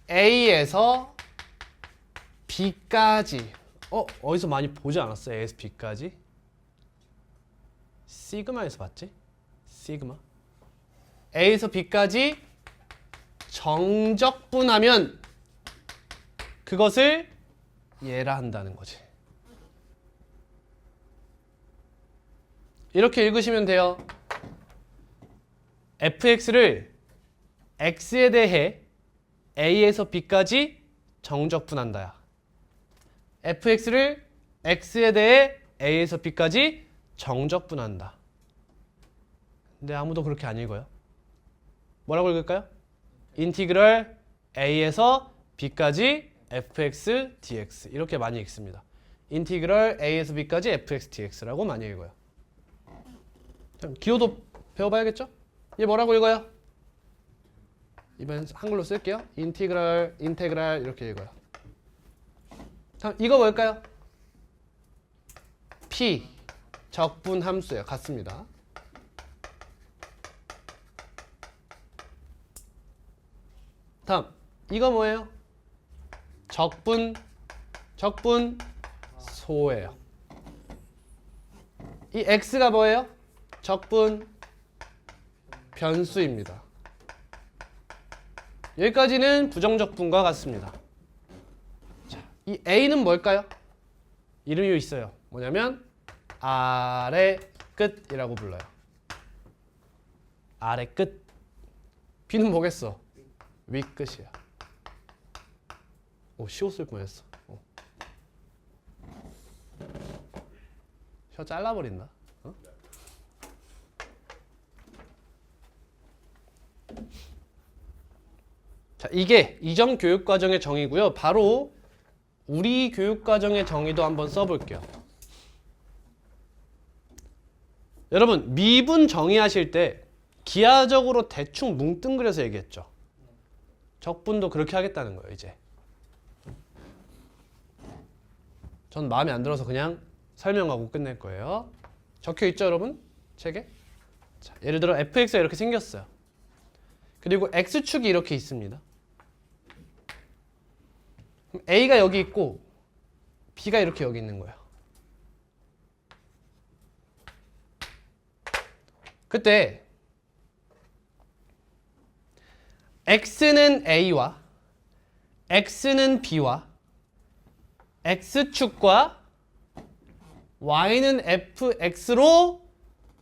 a에서 b까지 어디서 많이 보지 않았어요? a에서 b까지? 시그마에서 봤지? 시그마 a에서 b까지 정적분하면 그것을 얘라 한다는 거지. 이렇게 읽으시면 돼요. fx를 x에 대해 a에서 b까지 정적분한다야. fx를 x에 대해 a에서 b까지 정적분한다. 근데 아무도 그렇게 안 읽어요. 뭐라고 읽을까요? 인티그럴 a에서 b까지 fx dx 이렇게 많이 읽습니다. 인티그럴 a에서 b까지 fx dx라고 많이 읽어요. 기호도 배워봐야겠죠? 얘 뭐라고 읽어요? 이번엔 한글로 쓸게요. 인티그럴 이렇게 읽어요. 다음 이거 뭘까요? p 적분 함수예요. 같습니다. 다음 이거 뭐예요? 적분 소예요. 이 x가 뭐예요? 적분 변수입니다. 여기까지는 부정적분과 같습니다. 자, 이 a는 뭘까요? 이름이 있어요. 뭐냐면 아래 끝이라고 불러요. 아래 끝. b는 뭐겠어? 위 끝이야. 쉬웠을 뻔했어. 혀 잘라버린다. 자, 이게 이전 교육과정의 정의고요. 바로 우리 교육과정의 정의도 한번 써볼게요. 여러분 미분 정의하실 때 기하적으로 대충 뭉뚱그려서 얘기했죠. 적분도 그렇게 하겠다는 거예요. 이제 전 마음에 안 들어서 그냥 설명하고 끝낼 거예요. 적혀 있죠, 여러분? 책에? 자, 예를 들어 fx가 이렇게 생겼어요. 그리고 x축이 이렇게 있습니다. 그럼 a가 여기 있고 b가 이렇게 여기 있는 거예요. 그때 x는 a와 x는 b와 x축과 y는 fx로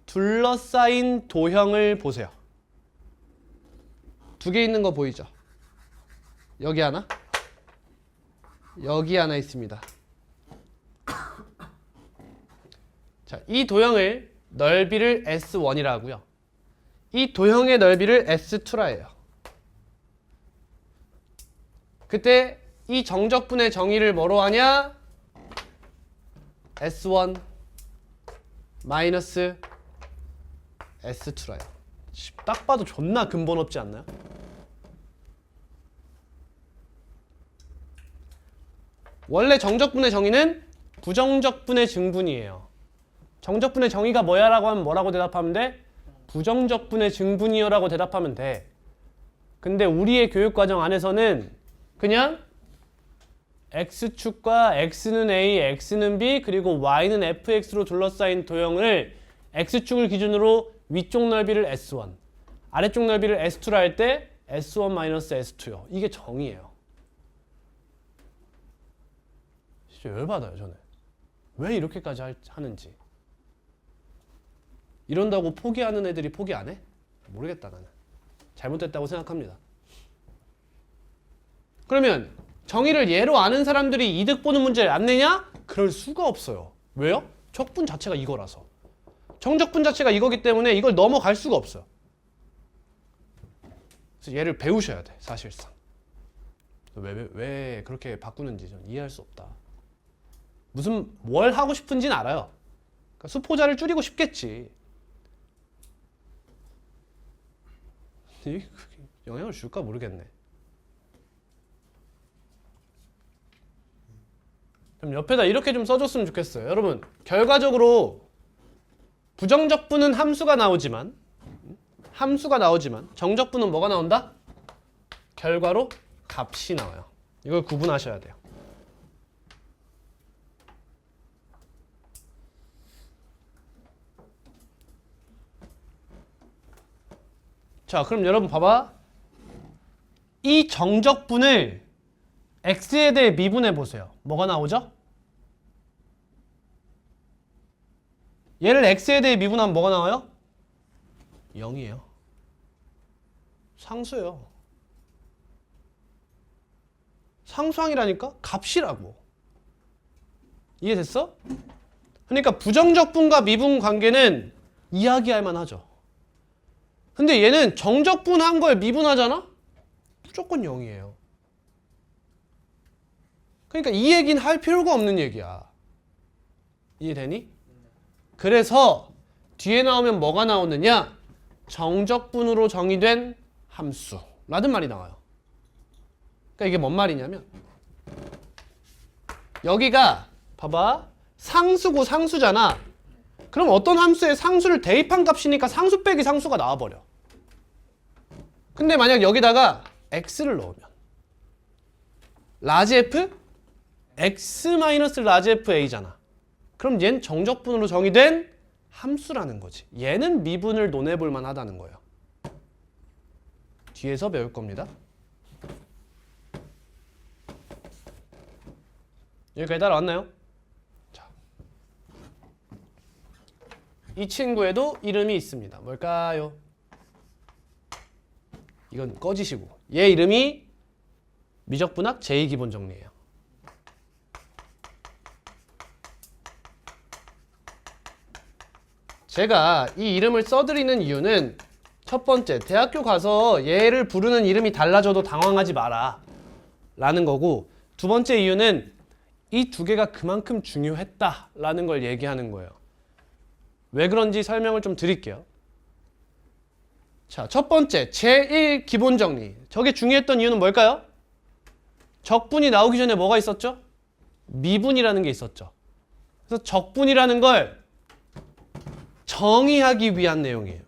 둘러싸인 도형을 보세요. 두 개 있는 거 보이죠? 여기 하나, 여기 하나 있습니다. 자, 이 도형을 넓이를 S1이라 하고요. 이 도형의 넓이를 S2라 해요. 그때 이 정적분의 정의를 뭐로 하냐? S1 마이너스 S2라요. 딱 봐도 존나 근본 없지 않나요? 원래 정적분의 정의는 부정적분의 증분이에요. 정적분의 정의가 뭐야? 라고 하면 뭐라고 대답하면 돼? 부정적분의 증분이요 라고 대답하면 돼. 근데 우리의 교육과정 안에서는 그냥 X축과 X는 A, X는 B, 그리고 Y는 FX로 둘러싸인 도형을 X축을 기준으로 위쪽 넓이를 S1, 아래쪽 넓이를 S2로 할 때 S1-S2요. 이게 정의예요. 진짜 열받아요, 저는. 왜 이렇게까지 하는지. 이런다고 포기하는 애들이 포기 안 해? 모르겠다, 나는. 잘못됐다고 생각합니다. 그러면 정의를 얘로 아는 사람들이 이득 보는 문제를 안 내냐? 그럴 수가 없어요. 왜요? 적분 자체가 이거라서. 정적분 자체가 이거기 때문에 이걸 넘어갈 수가 없어요. 그래서 얘를 배우셔야 돼, 사실상. 왜 그렇게 바꾸는지 전 이해할 수 없다. 뭘 하고 싶은지는 알아요. 그러니까 수포자를 줄이고 싶겠지. 영향을 줄까 모르겠네. 그럼 옆에다 이렇게 좀 써줬으면 좋겠어요. 여러분, 결과적으로 부정적분은 함수가 나오지만 정적분은 뭐가 나온다? 결과로 값이 나와요. 이걸 구분하셔야 돼요. 자, 그럼 여러분 봐봐. 이 정적분을 x에 대해 미분해 보세요. 뭐가 나오죠? 얘를 x에 대해 미분하면 뭐가 나와요? 0이에요. 상수예요. 상수항이라니까? 값이라고. 이해됐어? 그러니까 부정적분과 미분 관계는 이야기할 만하죠. 근데 얘는 정적분한 걸 미분하잖아? 무조건 0이에요. 그러니까 이 얘기는 할 필요가 없는 얘기야. 이해되니? 그래서 뒤에 나오면 뭐가 나오느냐? 정적분으로 정의된 함수라는 말이 나와요. 그러니까 이게 뭔 말이냐면 여기가 봐봐. 상수고 상수잖아. 그럼 어떤 함수에 상수를 대입한 값이니까 상수 빼기 상수가 나와버려. 근데 만약 여기다가 x를 넣으면 라지 f? x 마이너스 라지 f a잖아. 그럼 얘는 정적분으로 정의된 함수라는 거지. 얘는 미분을 논해볼 만하다는 거예요. 뒤에서 배울 겁니다. 여기까지 따라왔나요? 자, 이 친구에도 이름이 있습니다. 뭘까요? 이건 꺼지시고, 얘 이름이 미적분학 제2기본정리예요. 제가 이 이름을 써드리는 이유는 첫 번째, 대학교 가서 얘를 부르는 이름이 달라져도 당황하지 마라 라는 거고, 두 번째 이유는 이 두 개가 그만큼 중요했다라는 걸 얘기하는 거예요. 왜 그런지 설명을 좀 드릴게요. 자, 첫 번째, 제1 기본정리. 저게 중요했던 이유는 뭘까요? 적분이 나오기 전에 뭐가 있었죠? 미분이라는 게 있었죠. 그래서 적분이라는 걸 정의하기 위한 내용이에요.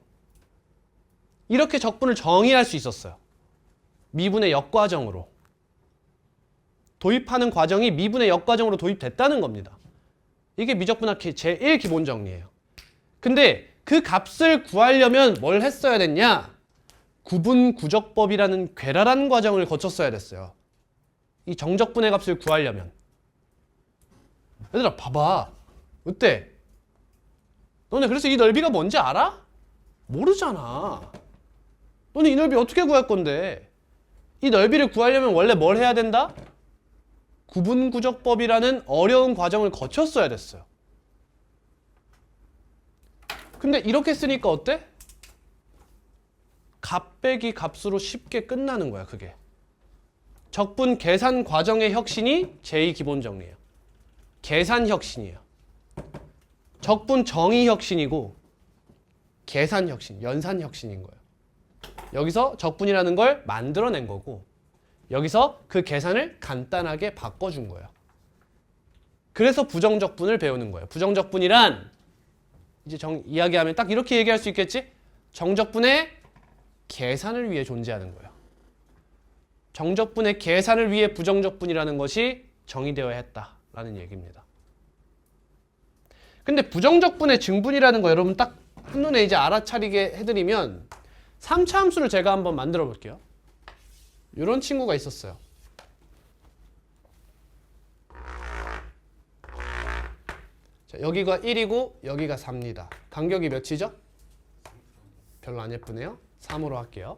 이렇게 적분을 정의할 수 있었어요. 미분의 역과정으로. 도입하는 과정이 미분의 역과정으로 도입됐다는 겁니다. 이게 미적분학 제1 기본정리예요. 근데 그 값을 구하려면 뭘 했어야 됐냐? 구분구적법이라는 괴랄한 과정을 거쳤어야 됐어요. 이 정적분의 값을 구하려면. 얘들아 봐봐. 어때? 너네 그래서 이 넓이가 뭔지 알아? 모르잖아. 너네 이 넓이 어떻게 구할 건데? 이 넓이를 구하려면 원래 뭘 해야 된다? 구분구적법이라는 어려운 과정을 거쳤어야 됐어요. 근데 이렇게 쓰니까 어때? 값 빼기 값으로 쉽게 끝나는 거야, 그게. 적분 계산 과정의 혁신이 제2기본정리예요. 계산 혁신이에요. 적분 정의 혁신이고 계산 혁신, 연산 혁신인 거예요. 여기서 적분이라는 걸 만들어낸 거고 여기서 그 계산을 간단하게 바꿔준 거예요. 그래서 부정적분을 배우는 거예요. 부정적분이란 이제 이야기하면 딱 이렇게 얘기할 수 있겠지? 정적분의 계산을 위해 존재하는 거예요. 정적분의 계산을 위해 부정적분이라는 것이 정의되어야 했다라는 얘기입니다. 근데 부정적분의 증분이라는 거 여러분 딱 한눈에 이제 알아차리게 해드리면 3차 함수를 제가 한번 만들어 볼게요. 이런 친구가 있었어요. 자, 여기가 1이고 여기가 4입니다. 간격이 몇이죠? 별로 안 예쁘네요. 3으로 할게요.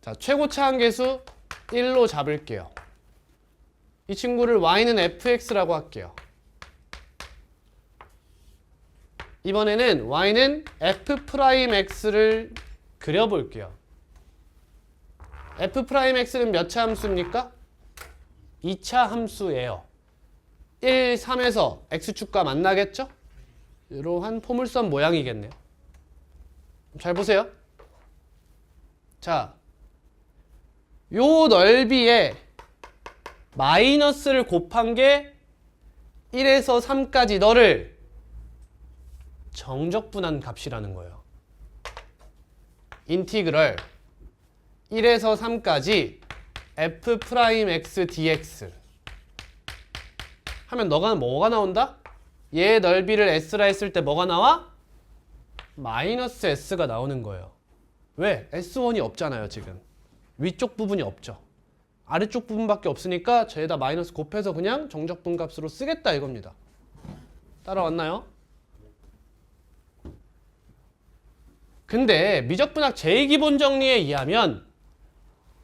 자, 최고차 한계수 1로 잡을게요. 이 친구를 y는 fx라고 할게요. 이번에는 y는 f'x를 그려볼게요. f'x는 몇 차 함수입니까? 2차 함수예요. 1, 3에서 x축과 만나겠죠? 이러한 포물선 모양이겠네요. 잘 보세요. 자, 요 넓이에 마이너스를 곱한 게 1에서 3까지 너를 정적분한 값이라는 거예요. 인티그럴 1에서 3까지 f'x dx 하면 너가 뭐가 나온다? 얘 넓이를 s라 했을 때 뭐가 나와? 마이너스 s가 나오는 거예요. 왜? s1이 없잖아요, 지금. 위쪽 부분이 없죠. 아래쪽 부분밖에 없으니까 저에다 마이너스 곱해서 그냥 정적분 값으로 쓰겠다 이겁니다. 따라왔나요? 근데 미적분학 제2기본정리에 의하면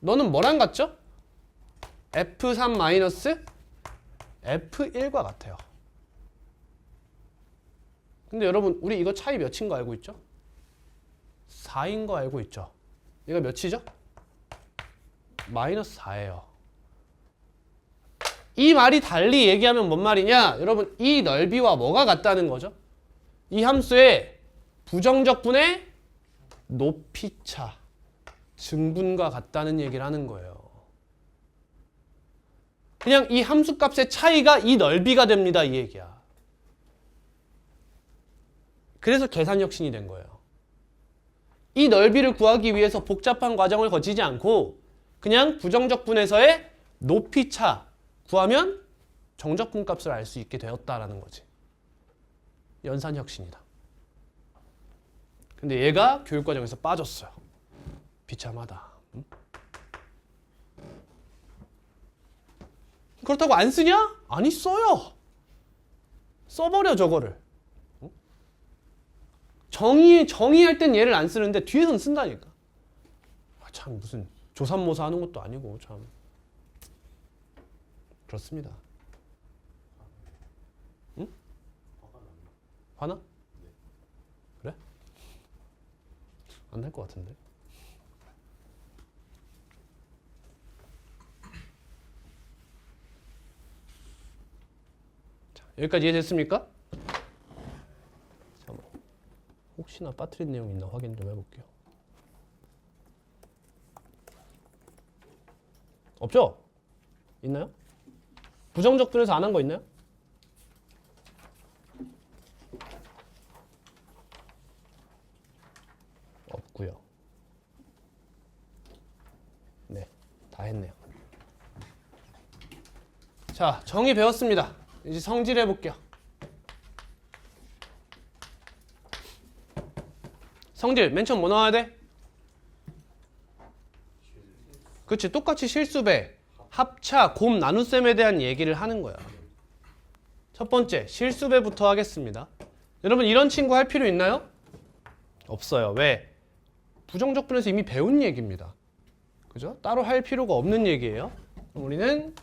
너는 뭐랑 같죠? F3 마이너스 F1과 같아요. 근데 여러분 우리 이거 차이 몇인 거 알고 있죠? 4인 거 알고 있죠? 얘가 몇이죠? 마이너스 4예요. 이 말이 달리 얘기하면 뭔 말이냐? 여러분 이 넓이와 뭐가 같다는 거죠? 이 함수의 부정적분의 높이차, 증분과 같다는 얘기를 하는 거예요. 그냥 이 함수값의 차이가 이 넓이가 됩니다. 이 얘기야. 그래서 계산혁신이 된 거예요. 이 넓이를 구하기 위해서 복잡한 과정을 거치지 않고 그냥 부정적분에서의 높이차 구하면 정적분 값을 알 수 있게 되었다라는 거지. 연산혁신이다. 근데 얘가 교육과정에서 빠졌어요. 비참하다. 응? 그렇다고 안 쓰냐? 아니 써요. 써버려 저거를. 응? 정의할 땐 얘를 안 쓰는데 뒤에서는 쓴다니까. 참 무슨 조삼모사 하는 것도 아니고 참 그렇습니다. 응? 화나? 그래? 안 날 것 같은데. 자, 여기까지 이해됐습니까? 자, 혹시나 빠뜨린 내용 있나 확인 좀 해볼게요. 없죠? 있나요? 부정적분에서 안 한 거 있나요? 없고요. 네, 다 했네요. 자, 정의 배웠습니다. 이제 성질 해볼게요. 성질 맨 처음 뭐 나와야 돼? 그치, 똑같이 실수배, 합차, 곱, 나눗셈에 대한 얘기를 하는 거야. 첫 번째, 실수배부터 하겠습니다. 여러분 이런 친구 할 필요 있나요? 없어요. 왜? 부정적분에서 이미 배운 얘기입니다. 그죠? 따로 할 필요가 없는 얘기예요. 그럼 우리는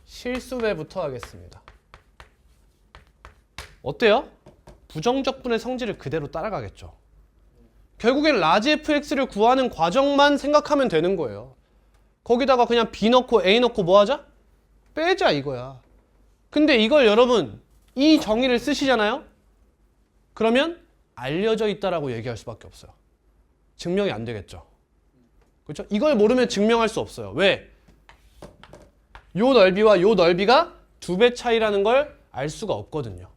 실수배부터 하겠습니다. 어때요? 부정적분의 성질을 그대로 따라가겠죠. 결국엔 라지 fx를 구하는 과정만 생각하면 되는 거예요. 거기다가 그냥 b 넣고 a 넣고 뭐 하자? 빼자 이거야. 근데 이걸 여러분 이 정의를 쓰시잖아요? 그러면 알려져 있다라고 얘기할 수밖에 없어요. 증명이 안 되겠죠. 그렇죠? 이걸 모르면 증명할 수 없어요. 왜? 요 넓이와 요 넓이가 2배 차이라는 걸 알 수가 없거든요.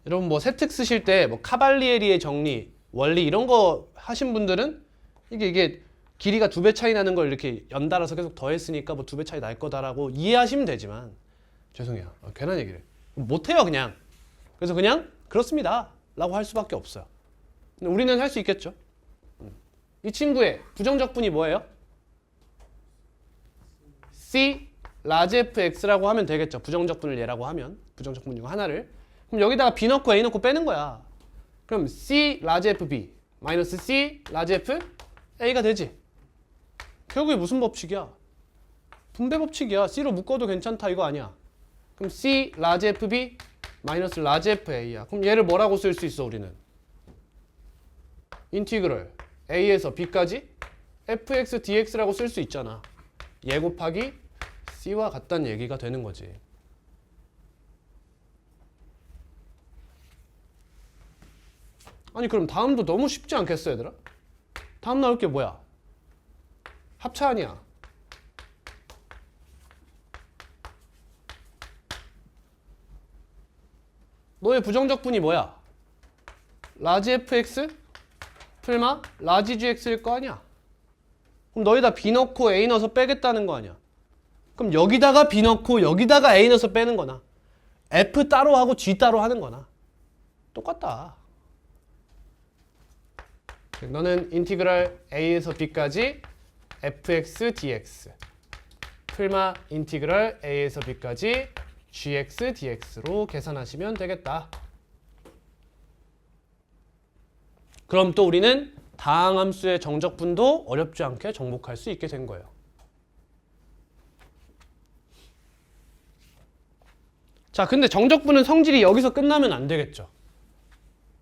여러분 뭐 세특 쓰실 때 뭐 카발리에리의 정리, 원리 이런 거 하신 분들은 이게 길이가 2배 차이 나는 걸 이렇게 연달아서 계속 더했으니까 뭐 2배 차이 날 거다라고 이해하시면 되지만 죄송해요. 괜한 얘기를 못해요 그냥. 그래서 그냥 그렇습니다 라고 할 수밖에 없어요. 근데 우리는 할 수 있겠죠. 이 친구의 부정적분이 뭐예요? C 라지 fx라고 하면 되겠죠. 부정적분을 얘라고 하면 부정적분 중 하나를. 그럼 여기다가 b 넣고 a 넣고 빼는 거야. 그럼 C 라지 fb 마이너스 C 라지 f a가 되지. 결국에 무슨 법칙이야? 분배 법칙이야. C로 묶어도 괜찮다 이거 아니야. 그럼 C 라지 fb 마이너스 라지 fa야. 그럼 얘를 뭐라고 쓸 수 있어 우리는? 인티그럴 a에서 b까지 fx dx라고 쓸 수 있잖아. 얘 곱하기 c와 같다는 얘기가 되는 거지. 아니 그럼 다음도 너무 쉽지 않겠어 얘들아? 다음 나올 게 뭐야? 합차 아니야. 너의 부정적분이 뭐야? 라지 fx 풀마 라지 gx일 거 아니야. 그럼 너희다 b 넣고 a 넣어서 빼겠다는 거 아니야. 그럼 여기다가 b 넣고 여기다가 a 넣어서 빼는 거나 f 따로 하고 g 따로 하는 거나 똑같다. 너는 인티그랄 a에서 b까지 fx dx 풀마 인티그랄 a에서 b까지 gx dx로 계산하시면 되겠다. 그럼 또 우리는 다항함수의 정적분도 어렵지 않게 정복할 수 있게 된 거예요. 자, 근데 정적분은 성질이 여기서 끝나면 안 되겠죠.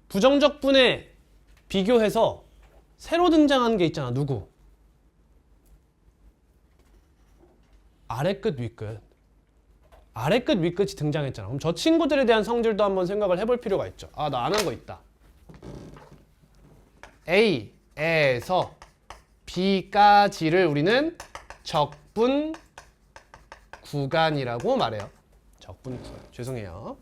부정적분에 비교해서 새로 등장한 게 있잖아. 누구? 아래끝 위끝. 아래끝 위끝이 등장했잖아. 그럼 저 친구들에 대한 성질도 한번 생각을 해볼 필요가 있죠. 아, 나 안 한 거 있다. A에서 B까지를 우리는 적분 구간이라고 말해요. 적분 구간. 죄송해요.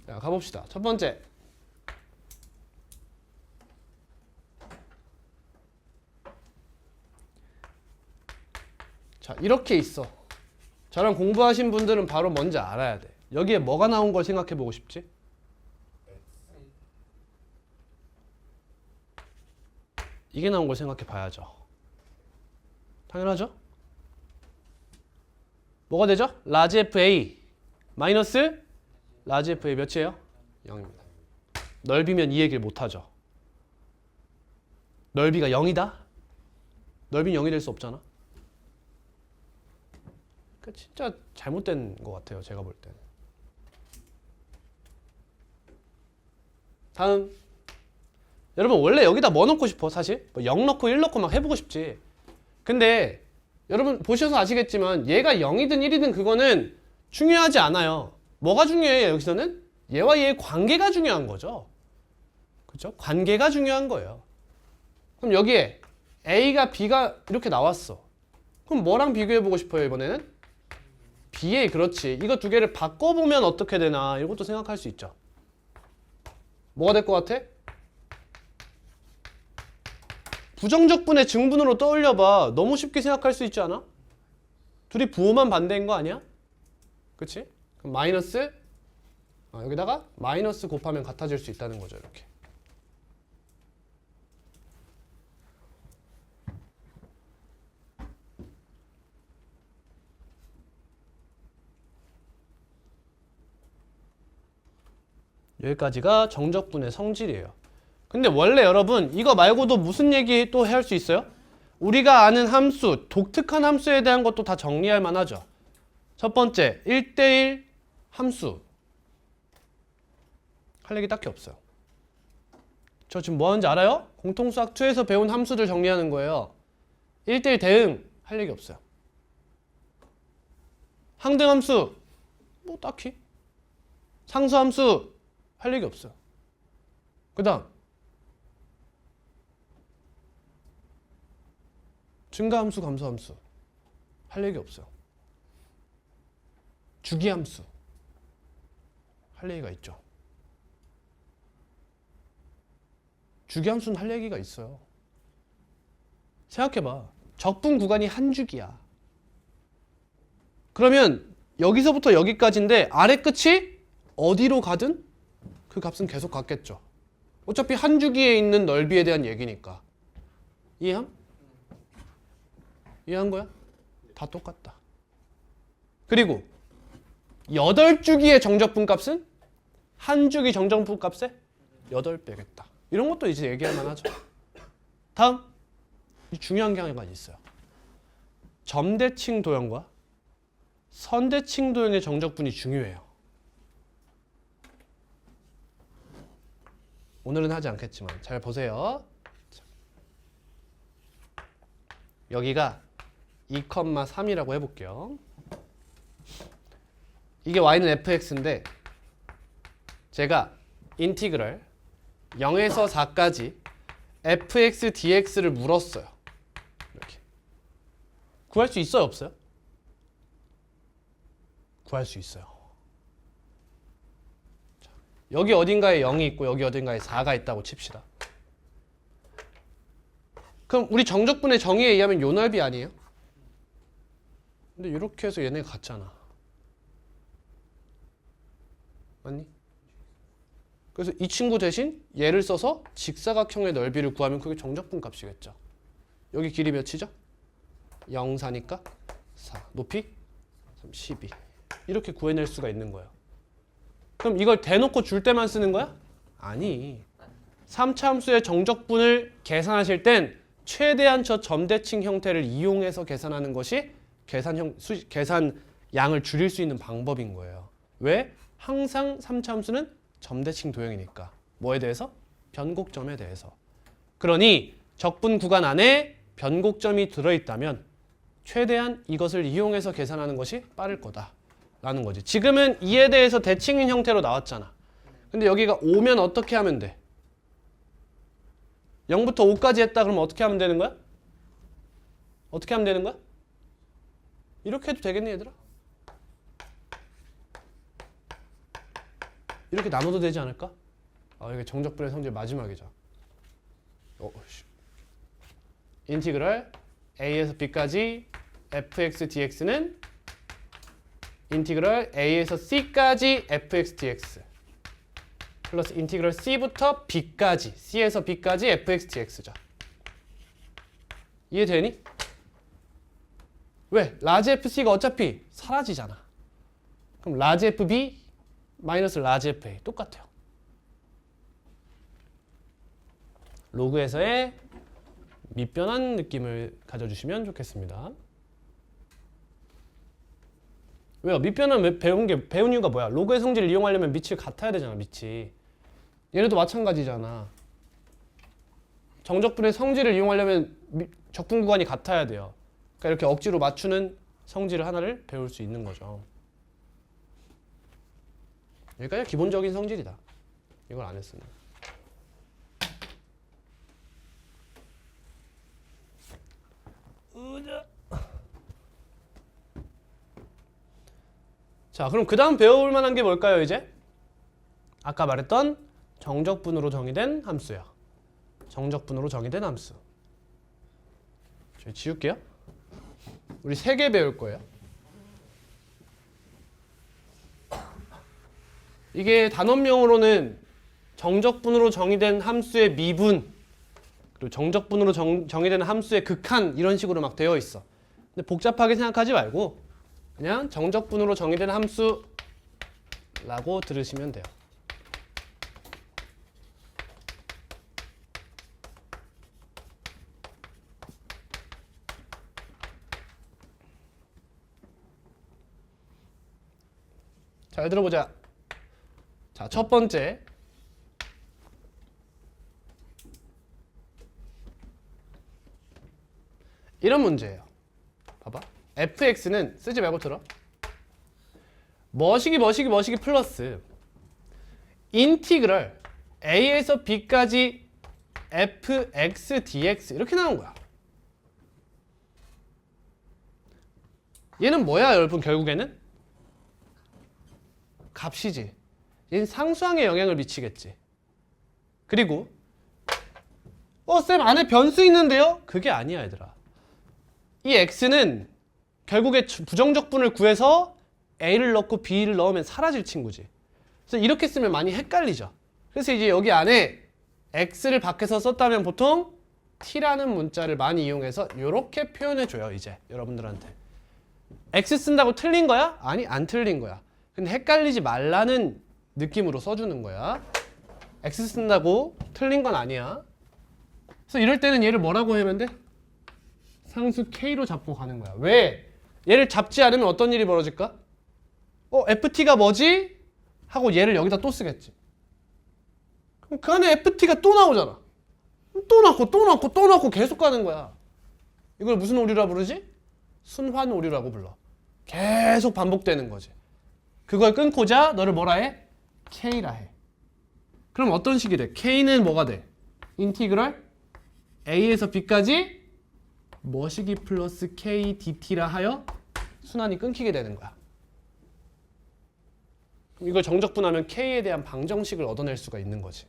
자, 가봅시다. 첫 번째. 자, 이렇게 있어. 저랑 공부하신 분들은 바로 뭔지 알아야 돼. 여기에 뭐가 나온 걸 생각해 보고 싶지? 이게 나온 걸 생각해 봐야죠. 당연하죠? 뭐가 되죠? 라지 FA 마이너스 라지 FA 몇이에요? 0입니다. 넓이면 이 얘기를 못하죠. 넓이가 0이다? 넓이는 0이 될 수 없잖아. 진짜 잘못된 것 같아요. 제가 볼 때는. 다음. 여러분 원래 여기다 뭐 넣고 싶어? 사실 뭐 0 넣고 1 넣고 막 해보고 싶지. 근데 여러분 보셔서 아시겠지만 얘가 0이든 1이든 그거는 중요하지 않아요. 뭐가 중요해요? 여기서는 얘와 얘의 관계가 중요한 거죠. 그렇죠? 관계가 중요한 거예요. 그럼 여기에 A가 B가 이렇게 나왔어. 그럼 뭐랑 비교해보고 싶어요 이번에는? BA. 그렇지. 이거 두 개를 바꿔보면 어떻게 되나 이것도 생각할 수 있죠. 뭐가 될 것 같아? 부정적분의 증분으로 떠올려봐. 너무 쉽게 생각할 수 있지 않아? 둘이 부호만 반대인 거 아니야? 그치? 그럼 마이너스 여기다가 마이너스 곱하면 같아질 수 있다는 거죠. 이렇게. 여기까지가 정적분의 성질이에요. 근데 원래 여러분 이거 말고도 무슨 얘기 또 할 수 있어요? 우리가 아는 함수, 독특한 함수에 대한 것도 다 정리할 만하죠. 첫 번째, 1대1 함수. 할 얘기 딱히 없어요. 저 지금 뭐 하는지 알아요? 공통수학 2에서 배운 함수들 정리하는 거예요. 1대1 대응 할 얘기 없어요. 항등함수 뭐 딱히. 상수함수 할 얘기 없어요. 그 다음 증가함수, 감소함수 할 얘기 없어요. 주기함수 할 얘기가 있죠. 주기함수는 할 얘기가 있어요. 생각해봐. 적분 구간이 한 주기야. 그러면 여기서부터 여기까지인데 아래 끝이 어디로 가든 그 값은 계속 같겠죠. 어차피 한 주기에 있는 넓이에 대한 얘기니까. 이해함? 이해한 거야? 다 똑같다. 그리고 8주기의 정적분 값은 한 주기 정적분 값의 8배겠다. 이런 것도 이제 얘기할 만하죠. 다음, 중요한 게 하나 있어요. 점대칭 도형과 선대칭 도형의 정적분이 중요해요. 오늘은 하지 않겠지만 잘 보세요. 여기가 2,3이라고 해볼게요. 이게 y는 fx인데 제가 인티그럴 0에서 4까지 fx dx를 물었어요. 이렇게 구할 수 있어요, 없어요? 구할 수 있어요. 자, 여기 어딘가에 0이 있고 여기 어딘가에 4가 있다고 칩시다. 그럼 우리 정적분의 정의에 의하면 요 넓이 아니에요? 근데 이렇게 해서 얘네가 같잖아. 맞니? 그래서 이 친구 대신 얘를 써서 직사각형의 넓이를 구하면 그게 정적분 값이겠죠. 여기 길이 몇이죠? 0, 4니까 4. 높이 12. 이렇게 구해낼 수가 있는 거예요. 그럼 이걸 대놓고 줄 때만 쓰는 거야? 아니. 3차 함수의 정적분을 계산하실 땐 최대한 저 점대칭 형태를 이용해서 계산하는 것이 계산 양을 줄일 수 있는 방법인 거예요. 왜? 항상 3차 함수는 점대칭 도형이니까. 뭐에 대해서? 변곡점에 대해서. 그러니 적분 구간 안에 변곡점이 들어있다면 최대한 이것을 이용해서 계산하는 것이 빠를 거다라는 거지. 지금은 이에 대해서 대칭인 형태로 나왔잖아. 근데 여기가 5면 어떻게 하면 돼? 0부터 5까지 했다 그러면 어떻게 하면 되는 거야? 어떻게 하면 되는 거야? 이렇게 해도 되겠니 얘들아? 이렇게 나눠도 되지 않을까? 아, 이게 정적분의 성질 마지막이죠. 인티그럴 a에서 b까지 fx dx는 인티그럴 a에서 c까지 fx dx 플러스 인티그럴 c부터 b까지 c에서 b까지 fx dx죠. 이해되니? 왜? 라지 fc가 어차피 사라지잖아. 그럼 라지 fb 마이너스 라지 fa 똑같아요. 로그에서의 밑변한 느낌을 가져주시면 좋겠습니다. 왜요? 밑변은 배운 이유가 뭐야? 로그의 성질을 이용하려면 밑이 같아야 되잖아. 밑이. 얘네도 마찬가지잖아. 정적분의 성질을 이용하려면 적분 구간이 같아야 돼요. 그러니까 이렇게 억지로 맞추는 성질 하나를 배울 수 있는 거죠. 여기까지 기본적인 성질이다. 이걸 안 했으면. 자, 그럼 그 다음 배워볼 만한 게 뭘까요, 이제? 아까 말했던 정적분으로 정의된 함수야. 정적분으로 정의된 함수. 저희 지울게요. 우리 3개 배울 거예요. 이게 단원명으로는 정적분으로 정의된 함수의 미분, 그리고 정적분으로 정의된 함수의 극한 이런 식으로 막 되어 있어. 근데 복잡하게 생각하지 말고 그냥 정적분으로 정의된 함수라고 들으시면 돼요. 잘 들어보자. 자, 첫 번째. 이런 문제예요. 봐봐. fx는 쓰지 말고 들어. 머시기 플러스 인티그럴 a에서 b까지 fx dx 이렇게 나온 거야. 얘는 뭐야, 여러분? 결국에는 값이지. 얘는 상수항에 영향을 미치겠지. 그리고 쌤 안에 변수 있는데요? 그게 아니야, 얘들아. 이 x는 결국에 부정적 분을 구해서 a를 넣고 b를 넣으면 사라질 친구지. 그래서 이렇게 쓰면 많이 헷갈리죠. 그래서 이제 여기 안에 x를 밖에서 썼다면 보통 t라는 문자를 많이 이용해서 이렇게 표현해줘요. 이제 여러분들한테. x 쓴다고 틀린 거야? 아니, 안 틀린 거야. 근데 헷갈리지 말라는 느낌으로 써주는 거야. x 쓴다고 틀린 건 아니야. 그래서 이럴 때는 얘를 뭐라고 하면 돼? 상수 k로 잡고 가는 거야. 왜? 얘를 잡지 않으면 어떤 일이 벌어질까? ft가 뭐지? 하고 얘를 여기다 또 쓰겠지. 그럼 그 안에 ft가 또 나오잖아. 또 넣고 계속 가는 거야. 이걸 무슨 오류라 부르지? 순환 오류라고 불러. 계속 반복되는 거지. 그걸 끊고자 너를 뭐라 해? k라 해. 그럼 어떤 식이 돼? k는 뭐가 돼? 인티그럴 a에서 b까지 머시기 플러스 k dt라 하여 순환이 끊기게 되는 거야. 그럼 이걸 정적분하면 k에 대한 방정식을 얻어낼 수가 있는 거지.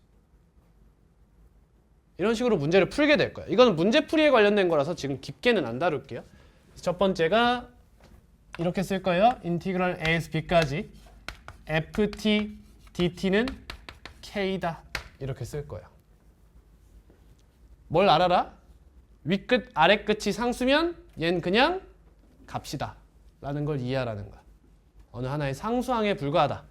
이런 식으로 문제를 풀게 될 거야. 이거는 문제풀이에 관련된 거라서 지금 깊게는 안 다룰게요. 첫 번째가 이렇게 쓸 거예요. 인티그럴 a에서 b까지 ft dt는 k다. 이렇게 쓸 거예요. 뭘 알아라? 윗끝 아래끝이 상수면 얘는 그냥 값이다 라는 걸 이해하라는 거야. 어느 하나의 상수항에 불과하다.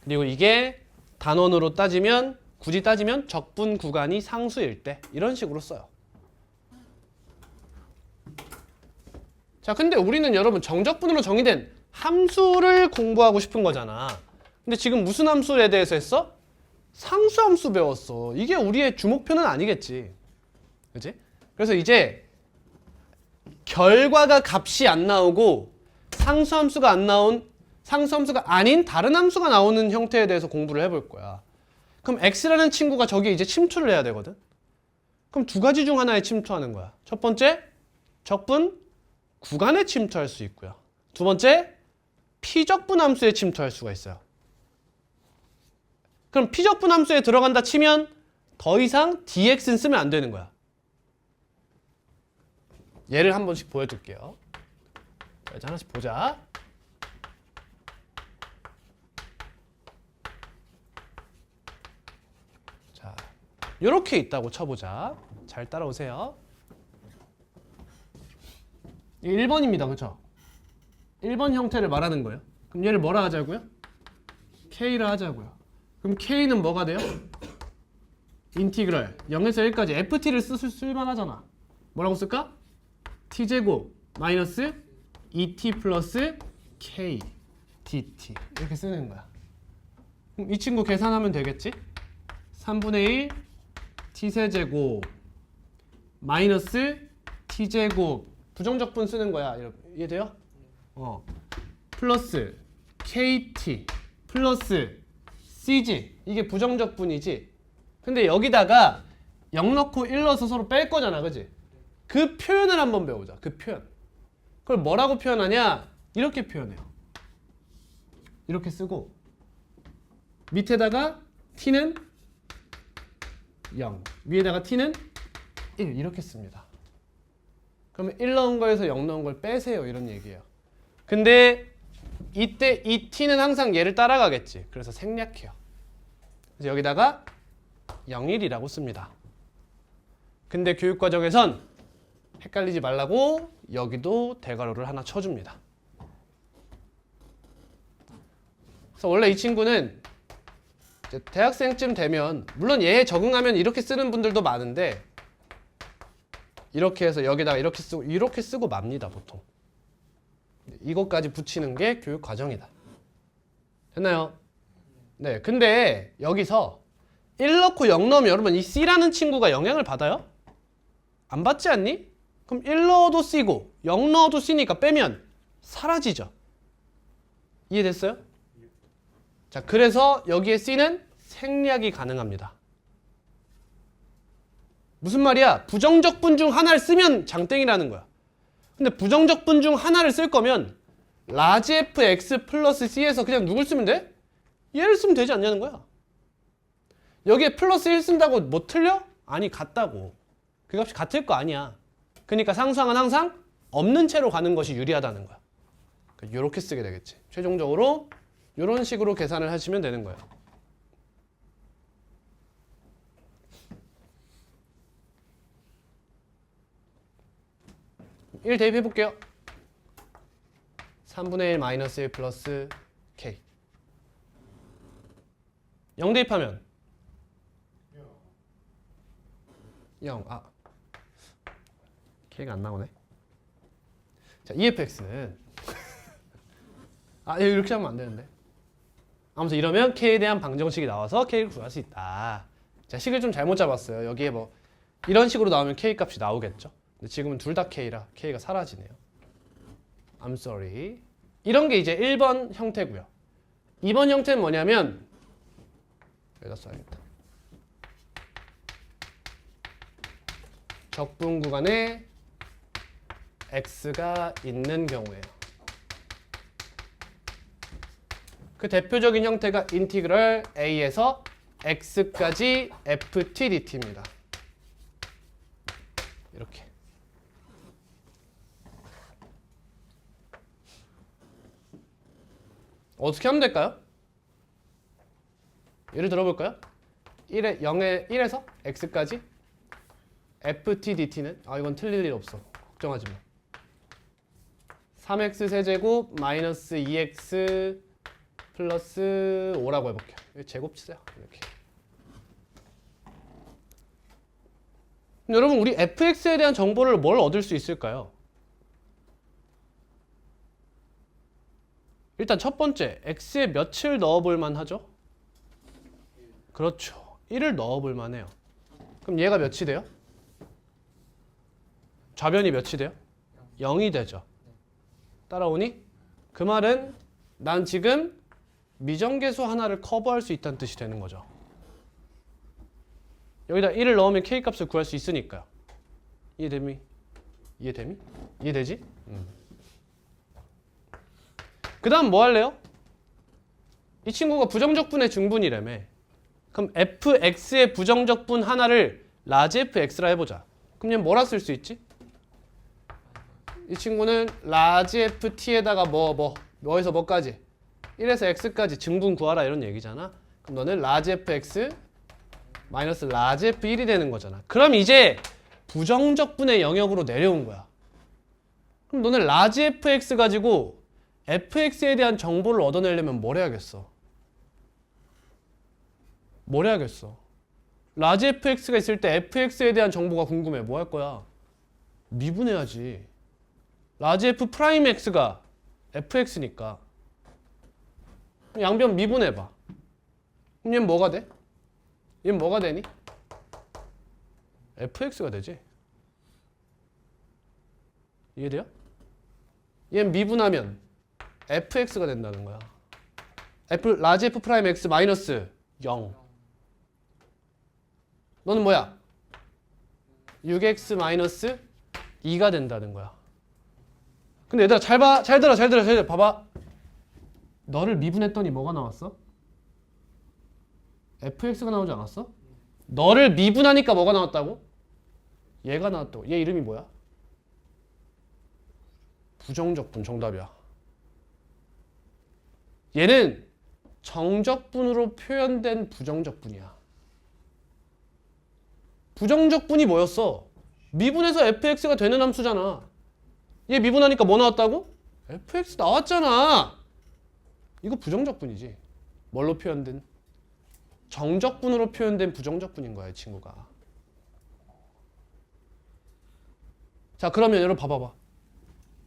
그리고 이게 단원으로 따지면, 굳이 따지면 적분 구간이 상수일 때 이런 식으로 써요. 자, 근데 우리는 여러분 정적분으로 정의된 함수를 공부하고 싶은 거잖아. 근데 지금 무슨 함수에 대해서 했어? 상수함수 배웠어. 이게 우리의 주목표는 아니겠지. 그치? 그래서 이제 결과가 값이 안 나오고 상수함수가 아닌 다른 함수가 나오는 형태에 대해서 공부를 해볼 거야. 그럼 x라는 친구가 저기에 이제 침투를 해야 되거든. 그럼 두 가지 중 하나에 침투하는 거야. 첫 번째, 적분 구간에 침투할 수 있고요. 두 번째, 피적분 함수에 침투할 수가 있어요. 그럼 피적분 함수에 들어간다 치면 더 이상 dx는 쓰면 안 되는 거야. 예를 한 번씩 보여줄게요. 자, 하나씩 보자. 자, 이렇게 있다고 쳐보자. 잘 따라오세요. 1번입니다. 그렇죠? 1번 형태를 말하는 거예요. 그럼 얘를 뭐라 하자고요? k라 하자고요. 그럼 k는 뭐가 돼요? 인티그럴 0에서 1까지 ft를 쓸만 하잖아. 뭐라고 쓸까? t제곱 마이너스 2t 플러스 k dt 이렇게 쓰는 거야. 그럼 이 친구 계산하면 되겠지? 3분의 1 t세제곱 마이너스 t제곱 부정적분 쓰는 거야. 이해돼요? 플러스 kt 플러스 cg 이게 부정적분이지. 근데 여기다가 0 넣고 1 넣어서 서로 뺄 거잖아. 그지? 그 표현을 한번 배우자. 그 표현. 그걸 뭐라고 표현하냐? 이렇게 표현해요. 이렇게 쓰고 밑에다가 t는 0 위에다가 t는 1 이렇게 씁니다. 그러면 1 넣은 거에서 0 넣은 걸 빼세요. 이런 얘기예요. 근데 이때 이 t는 항상 얘를 따라가겠지. 그래서 생략해요. 그래서 여기다가 0,1이라고 씁니다. 근데 교육과정에선 헷갈리지 말라고 여기도 대괄호를 하나 쳐줍니다. 그래서 원래 이 친구는 이제 대학생쯤 되면 물론 얘에 적응하면 이렇게 쓰는 분들도 많은데 이렇게 해서 여기다가 이렇게 쓰고 맙니다. 보통. 이것까지 붙이는 게 교육과정이다. 됐나요? 네, 근데 여기서 1 넣고 0 넣으면 여러분 이 C라는 친구가 영향을 받아요? 안 받지 않니? 그럼 1 넣어도 C고 0 넣어도 C니까 빼면 사라지죠. 이해됐어요? 자, 그래서 여기에 C는 생략이 가능합니다. 무슨 말이야? 부정적 분 중 하나를 쓰면 장땡이라는 거야. 근데 부정적 분 중 하나를 쓸 거면 라지 fx 플러스 c에서 그냥 누굴 쓰면 돼? 얘를 쓰면 되지 않냐는 거야. 여기에 플러스 1 쓴다고 뭐 틀려? 아니, 같다고. 그 값이 같을 거 아니야. 그러니까 상수항은 항상 없는 채로 가는 것이 유리하다는 거야. 이렇게 쓰게 되겠지. 최종적으로 이런 식으로 계산을 하시면 되는 거예요. (1) 대입해 볼게요. 3분의 1 마이너스 1 플러스 k 0 대입하면 0. k가 안 나오네. 자, EFX는 이렇게 하면 안 되는데. 아무튼 이러면 k에 대한 방정식이 나와서 k를 구할 수 있다. 자, 식을 좀 잘못 잡았어요. 여기에 뭐 이런 식으로 나오면 k 값이 나오겠죠. 근데 지금은 둘 다 k라 k가 사라지네요. I'm sorry. 이런 게 이제 1번 형태고요. 2번 형태는 뭐냐면 여기다 써야겠다. 적분 구간에 x가 있는 경우에요. 그 대표적인 형태가 인티그럴 a에서 x까지 ft dt입니다. 이렇게. 어떻게 하면 될까요? 예를 들어볼까요? 0에서 x까지 ft dt는 이건 틀릴 일 없어. 걱정하지 마. 3x 세제곱 마이너스 2x 플러스 5라고 해볼게요. 제곱 치세요. 이렇게. 여러분, 우리 fx에 대한 정보를 뭘 얻을 수 있을까요? 일단 첫 번째, x에 몇을 넣어볼 만하죠? 그렇죠. 1을 넣어볼 만해요. 그럼 얘가 몇이 돼요? 좌변이 몇이 돼요? 0이 되죠. 따라오니? 그 말은 난 지금 미정계수 하나를 커버할 수 있다는 뜻이 되는 거죠. 여기다 1을 넣으면 k 값을 구할 수 있으니까요. 이해됨이? 이해됨이? 이해되지? 그 다음 뭐 할래요? 이 친구가 부정적 분의 중분이라며. 그럼 fx의 부정적 분 하나를 라지 fx라 해보자. 그럼 얘는 뭐라 쓸 수 있지? 이 친구는 라지 ft에다가 뭐에서 뭐까지? 1에서 x까지 증분 구하라 이런 얘기잖아. 그럼 너는 라지 fx 마이너스 라지 f1이 되는 거잖아. 그럼 이제 부정적 분의 영역으로 내려온 거야. 그럼 너는 라지 fx 가지고 fx에 대한 정보를 얻어내려면 뭘 해야겠어? 뭘 해야겠어? 라지 fx가 있을 때 fx에 대한 정보가 궁금해. 뭐 할 거야? 미분해야지. 라지 f 프라임 x가 fx니까 양변 미분해봐. 그럼 얘는 뭐가 돼? 얘는 뭐가 되니? fx가 되지. 이해돼요? 얘는 미분하면 fx가 된다는 거야. 라지 f 프라임 x 마이너스 0. 너는 뭐야? 6x 마이너스 2가 된다는 거야. 근데 얘들아 잘 봐. 잘 들어. 봐봐. 너를 미분했더니 뭐가 나왔어? fx가 나오지 않았어? 너를 미분하니까 뭐가 나왔다고? 얘가 나왔다고. 얘 이름이 뭐야? 부정적분. 정답이야. 얘는 정적분으로 표현된 부정적분이야. 부정적분이 뭐였어? 미분해서 fx가 되는 함수잖아. 얘 미분하니까 뭐 나왔다고? fx 나왔잖아. 이거 부정적분이지. 뭘로 표현된? 정적분으로 표현된 부정적분인 거야, 이 친구가. 자, 그러면 여러분 봐봐봐.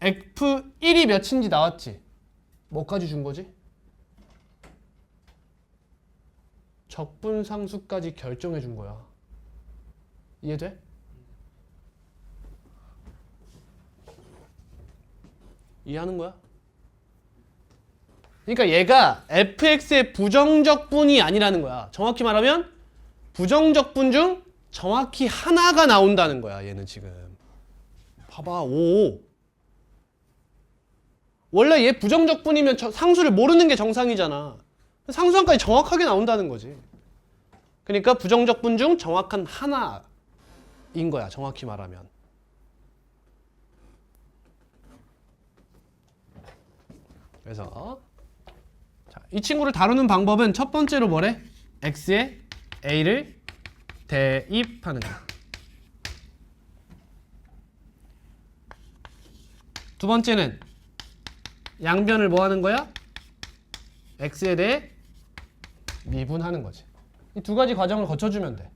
f1이 몇인지 나왔지? 뭐까지 준 거지? 적분상수까지 결정해 준 거야. 이해돼? 이해하는 거야? 그러니까 얘가 fx의 부정적 분이 아니라는 거야. 정확히 말하면 부정적 분 중 정확히 하나가 나온다는 거야. 얘는 지금. 봐봐. 5. 원래 얘 부정적 분이면 상수를 모르는 게 정상이잖아. 상수항까지 정확하게 나온다는 거지. 그러니까 부정적 분 중 정확한 하나인 거야. 정확히 말하면. 그래서 자, 이 친구를 다루는 방법은 첫 번째로 뭐래? x에 a를 대입하는 거야. 두 번째는 양변을 뭐 하는 거야? x에 대해 미분하는 거지. 이 두 가지 과정을 거쳐주면 돼.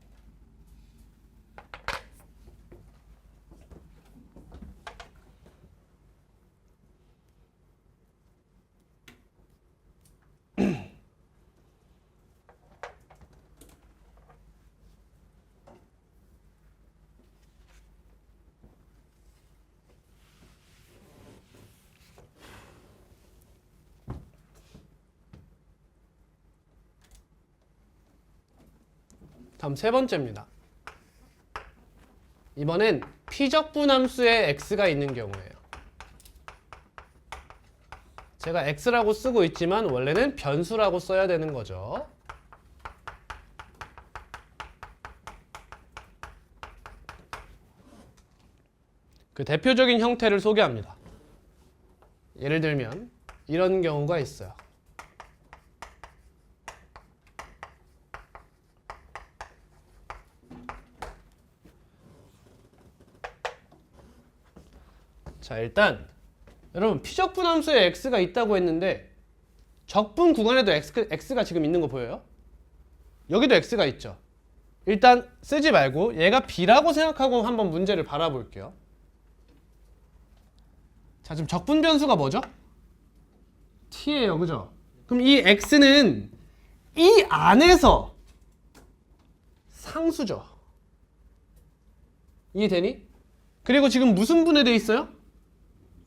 다음 세 번째입니다. 이번엔 피적분함수에 x가 있는 경우예요. 제가 x라고 쓰고 있지만 원래는 변수라고 써야 되는 거죠. 그 대표적인 형태를 소개합니다. 예를 들면 이런 경우가 있어요. 자, 일단 여러분 피적분함수에 x가 있다고 했는데 적분 구간에도 x가 지금 있는 거 보여요? 여기도 x가 있죠. 일단 쓰지 말고 얘가 b라고 생각하고 한번 문제를 바라볼게요. 자, 지금 적분 변수가 뭐죠? t예요, 그죠? 그럼 이 x는 이 안에서 상수죠. 이해되니? 그리고 지금 무슨 분해돼 있어요?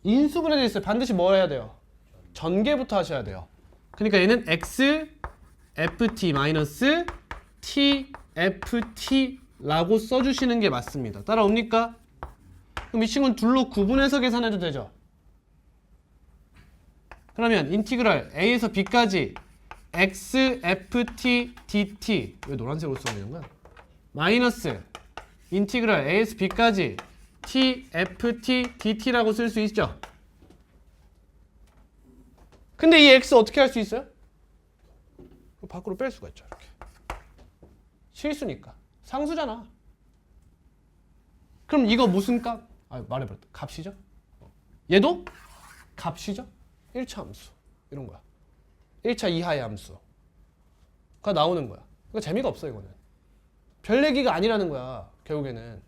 인수분해돼 있어요. 반드시 뭐 해야 돼요? 전개부터 하셔야 돼요. 그러니까 얘는 x ft 마이너스 t ft라고 써주시는 게 맞습니다. 따라옵니까? 그럼 이 친구는 둘로 구분해서 계산해도 되죠. 그러면 인티그랄 a에서 b까지 x ft dt 왜 노란색으로 써있는 거야? 마이너스 인티그랄 a에서 b까지 t ft dt라고 쓸 수 있죠. 근데 이 x 어떻게 할 수 있어요? 밖으로 뺄 수가 있죠. 이렇게. 실수니까. 상수잖아. 그럼 이거 무슨 값? 말해버렸다. 값이죠? 얘도 값이죠? 1차 함수. 이런 거야. 1차 이하의 함수가 나오는 거야. 그러니까 재미가 없어 이거는. 별 얘기가 아니라는 거야. 결국에는.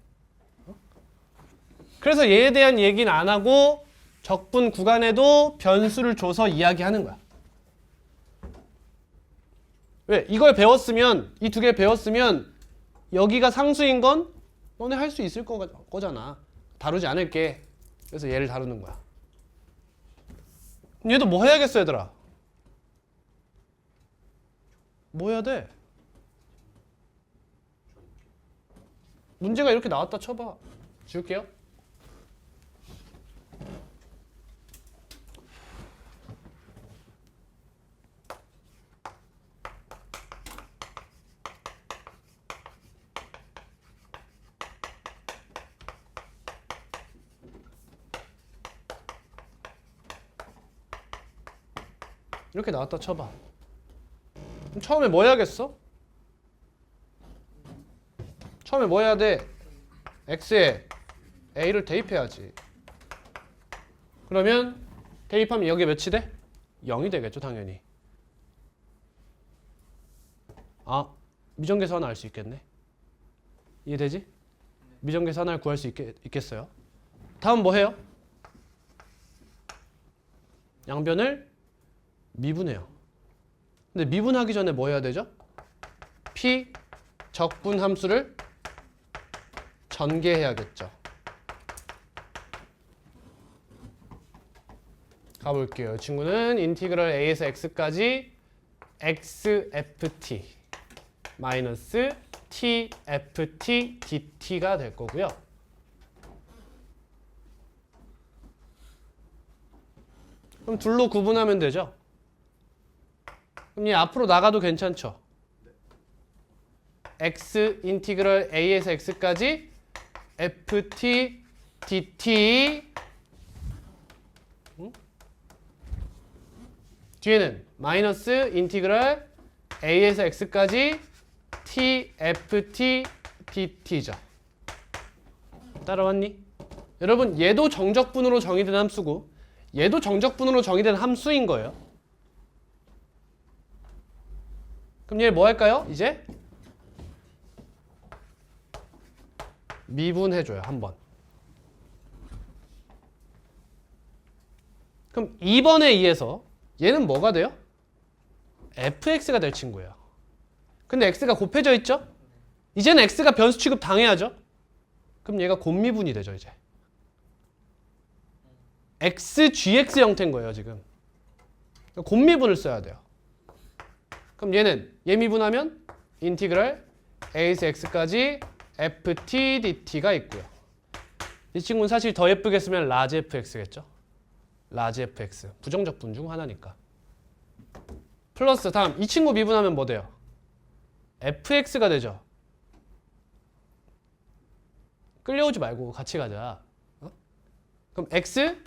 그래서 얘에 대한 얘기는 안 하고 적분 구간에도 변수를 줘서 이야기하는 거야. 왜? 이걸 배웠으면, 이 두 개 배웠으면 여기가 상수인 건 너네 할 수 있을 거잖아. 다루지 않을게. 그래서 얘를 다루는 거야. 얘도 뭐 해야겠어, 얘들아? 뭐 해야 돼? 문제가 이렇게 나왔다 쳐봐. 지울게요. 이렇게 나왔다 쳐봐. 그럼 처음에 뭐 해야겠어? 처음에 뭐 해야 돼? x에 a를 대입해야지. 그러면 대입하면 여기에 몇이 돼? 0이 되겠죠, 당연히. 미정계수 하나 알 수 있겠네. 이해되지? 미정계수 하나를 구할 수 있겠어요? 다음 뭐 해요? 양변을 미분해요. 근데 미분하기 전에 뭐 해야 되죠? P 적분 함수를 전개해야겠죠. 가볼게요. 이 친구는 인티그럴 a에서 x까지 xft 마이너스 tft dt가 될 거고요. 그럼 둘로 구분하면 되죠. 그럼 얘 앞으로 나가도 괜찮죠. x 인티그럴 a에서 x까지 ft dt 뒤에는 마이너스 인티그럴 a에서 x까지 tft dt죠. 따라왔니? 여러분 얘도 정적분으로 정의된 함수고 얘도 정적분으로 정의된 함수인 거예요. 그럼 얘 뭐 할까요? 이제 미분해줘요. 한번. 그럼 2번에 의해서 얘는 뭐가 돼요? fx가 될 친구예요. 근데 x가 곱해져 있죠? 이제는 x가 변수 취급 당해야죠? 그럼 얘가 곱미분이 되죠. 이제 x, gx 형태인 거예요. 지금 곱미분을 써야 돼요. 그럼 얘는 얘 미분하면 인티그럴 a에서 x까지 ft dt가 있고요. 이 친구는 사실 더 예쁘게 쓰면 라지 fx겠죠. 라지 fx 부정적분 중 하나니까. 플러스 다음 이 친구 미분하면 뭐 돼요? fx가 되죠. 끌려오지 말고 같이 가자. 그럼 x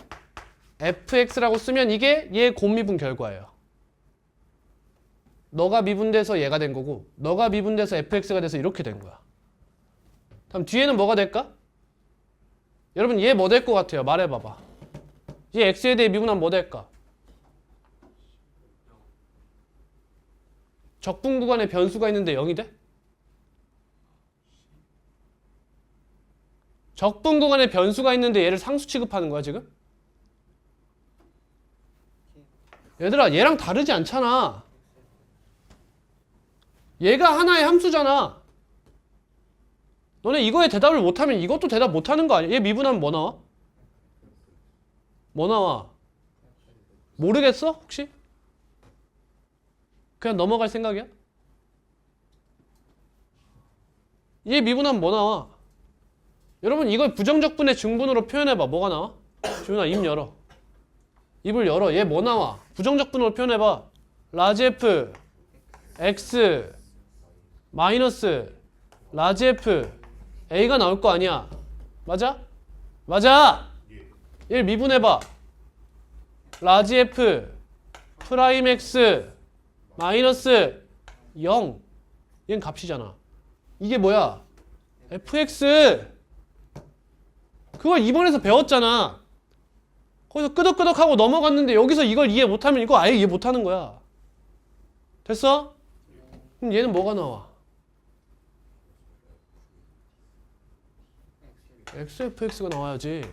fx라고 쓰면 이게 얘 곱미분 결과예요. 너가 미분돼서 얘가 된 거고 너가 미분돼서 fx가 돼서 이렇게 된 거야. 다음 뒤에는 뭐가 될까? 여러분 얘 뭐 될 것 같아요? 말해봐봐. 얘 x에 대해 미분하면 뭐 될까? 적분 구간에 변수가 있는데 0이 돼? 적분 구간에 변수가 있는데 얘를 상수 취급하는 거야 지금? 얘들아 얘랑 다르지 않잖아. 얘가 하나의 함수잖아. 너네 이거에 대답을 못하면 이것도 대답 못하는 거 아니야? 얘 미분하면 뭐 나와? 뭐 나와? 모르겠어? 혹시? 그냥 넘어갈 생각이야? 얘 미분하면 뭐 나와? 여러분 이걸 부정적분의 증분으로 표현해봐. 뭐가 나와? 지훈아 입 열어. 입을 열어. 얘 뭐 나와? 부정적분으로 표현해봐. 라지 f x 마이너스 라지 f a가 나올 거 아니야. 맞아? 맞아! 얘를 미분해봐. 라지 f 프라임 x 마이너스 0 얘는 값이잖아. 이게 뭐야? fx 그걸 2번에서 배웠잖아. 거기서 끄덕끄덕하고 넘어갔는데 여기서 이걸 이해 못하면 이거 아예 이해 못하는 거야. 됐어? 그럼 얘는 뭐가 나와? xfx가 나와야지.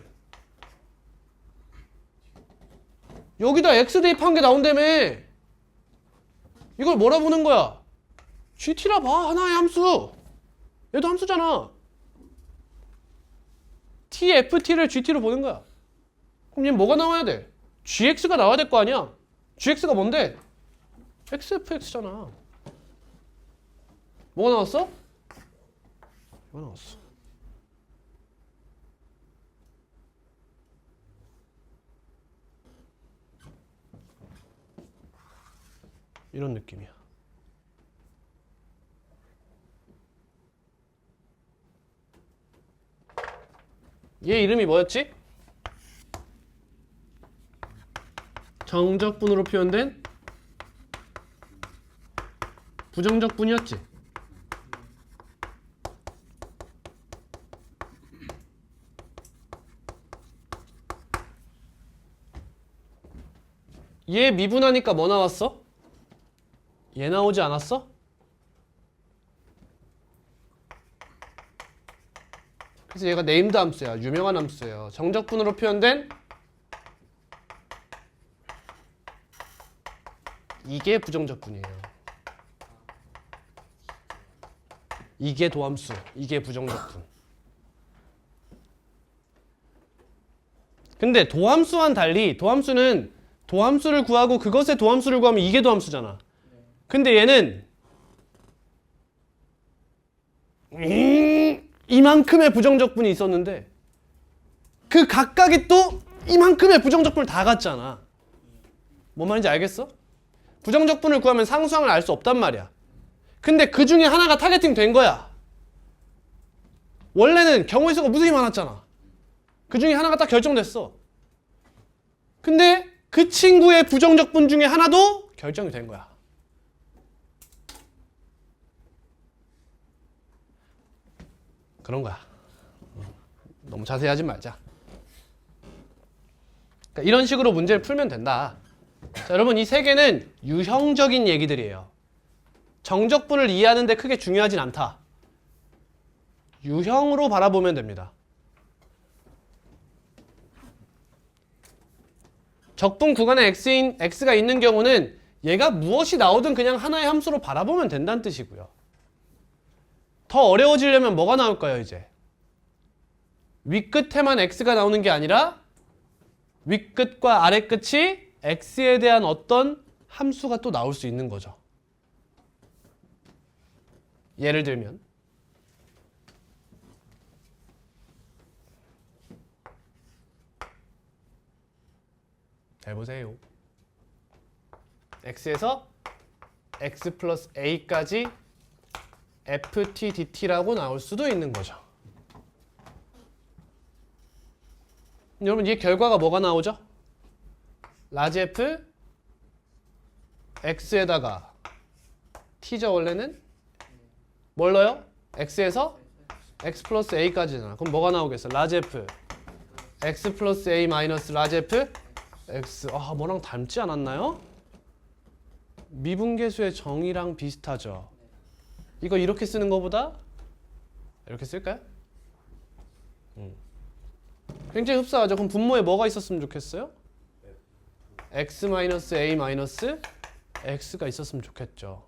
여기다 x 대입한 게 나온다며. 이걸 뭐라 보는 거야? gt라 봐. 하나의 함수. 얘도 함수잖아. tft를 gt로 보는 거야. 그럼 얘는 뭐가 나와야 돼? gx가 나와야 될 거 아니야. gx가 뭔데? xfx잖아. 뭐가 나왔어? 이거 나왔어. 이런 느낌이야. 얘 이름이 뭐였지? 정적분으로 표현된 부정적분이었지. 얘 미분하니까 뭐 나왔어? 얘 나오지 않았어? 그래서 얘가 네임드 함수야. 유명한 함수예요. 정적분으로 표현된 이게 부정적분이에요. 이게 도함수, 이게 부정적분. 근데 도함수와는 달리 도함수는 도함수를 구하고 그것의 도함수를 구하면 이게 도함수잖아. 근데 얘는 이만큼의 부정적분이 있었는데 그 각각이 또 이만큼의 부정적분을 다 갖잖아. 뭔 말인지 알겠어? 부정적분을 구하면 상수항을 알 수 없단 말이야. 근데 그 중에 하나가 타겟팅 된 거야. 원래는 경우의 수가 무수히 많았잖아. 그 중에 하나가 딱 결정됐어. 근데 그 친구의 부정적분 중에 하나도 결정이 된 거야. 그런 거야. 너무 자세히 하지 말자. 그러니까 이런 식으로 문제를 풀면 된다. 자, 여러분 이 세 개는 유형적인 얘기들이에요. 정적분을 이해하는데 크게 중요하진 않다. 유형으로 바라보면 됩니다. 적분 구간에 x가 있는 경우는 얘가 무엇이 나오든 그냥 하나의 함수로 바라보면 된다는 뜻이고요. 더 어려워지려면 뭐가 나올까요, 이제? 윗끝에만 x가 나오는 게 아니라 윗끝과 아래끝이 x에 대한 어떤 함수가 또 나올 수 있는 거죠. 예를 들면 잘 보세요. x에서 x 플러스 a까지 ft dt라고 나올 수도 있는 거죠. 여러분 이 결과가 뭐가 나오죠? 라지 f x에다가 t죠. 원래는 뭘 넣어요? x에서 x 플러스 a까지잖아. 그럼 뭐가 나오겠어? 라지 f x 플러스 a 마이너스 라지 f x. 아, 뭐랑 닮지 않았나요? 미분계수의 정의랑 비슷하죠. 이거 이렇게 쓰는 것보다 이렇게 쓸까요? 굉장히 흡사하죠. 그럼 분모에 뭐가 있었으면 좋겠어요? x 마이너스 a 마이너스 x가 있었으면 좋겠죠.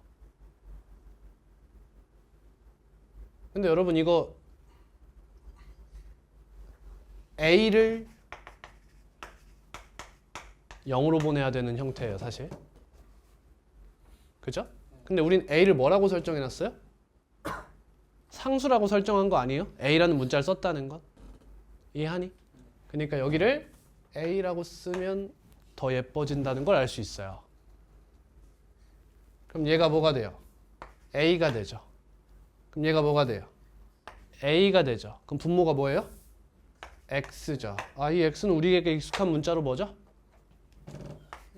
근데 여러분 이거 a를 0으로 보내야 되는 형태예요, 사실. 그죠? 근데 우린 a를 뭐라고 설정해놨어요? 상수라고 설정한 거 아니에요? a라는 문자를 썼다는 건. 이해하니? 그러니까 여기를 a라고 쓰면 더 예뻐진다는 걸 알 수 있어요. 그럼 얘가 뭐가 돼요? a가 되죠. 그럼 얘가 뭐가 돼요? a가 되죠. 그럼 분모가 뭐예요? x죠. 아, 이 x는 우리에게 익숙한 문자로 뭐죠?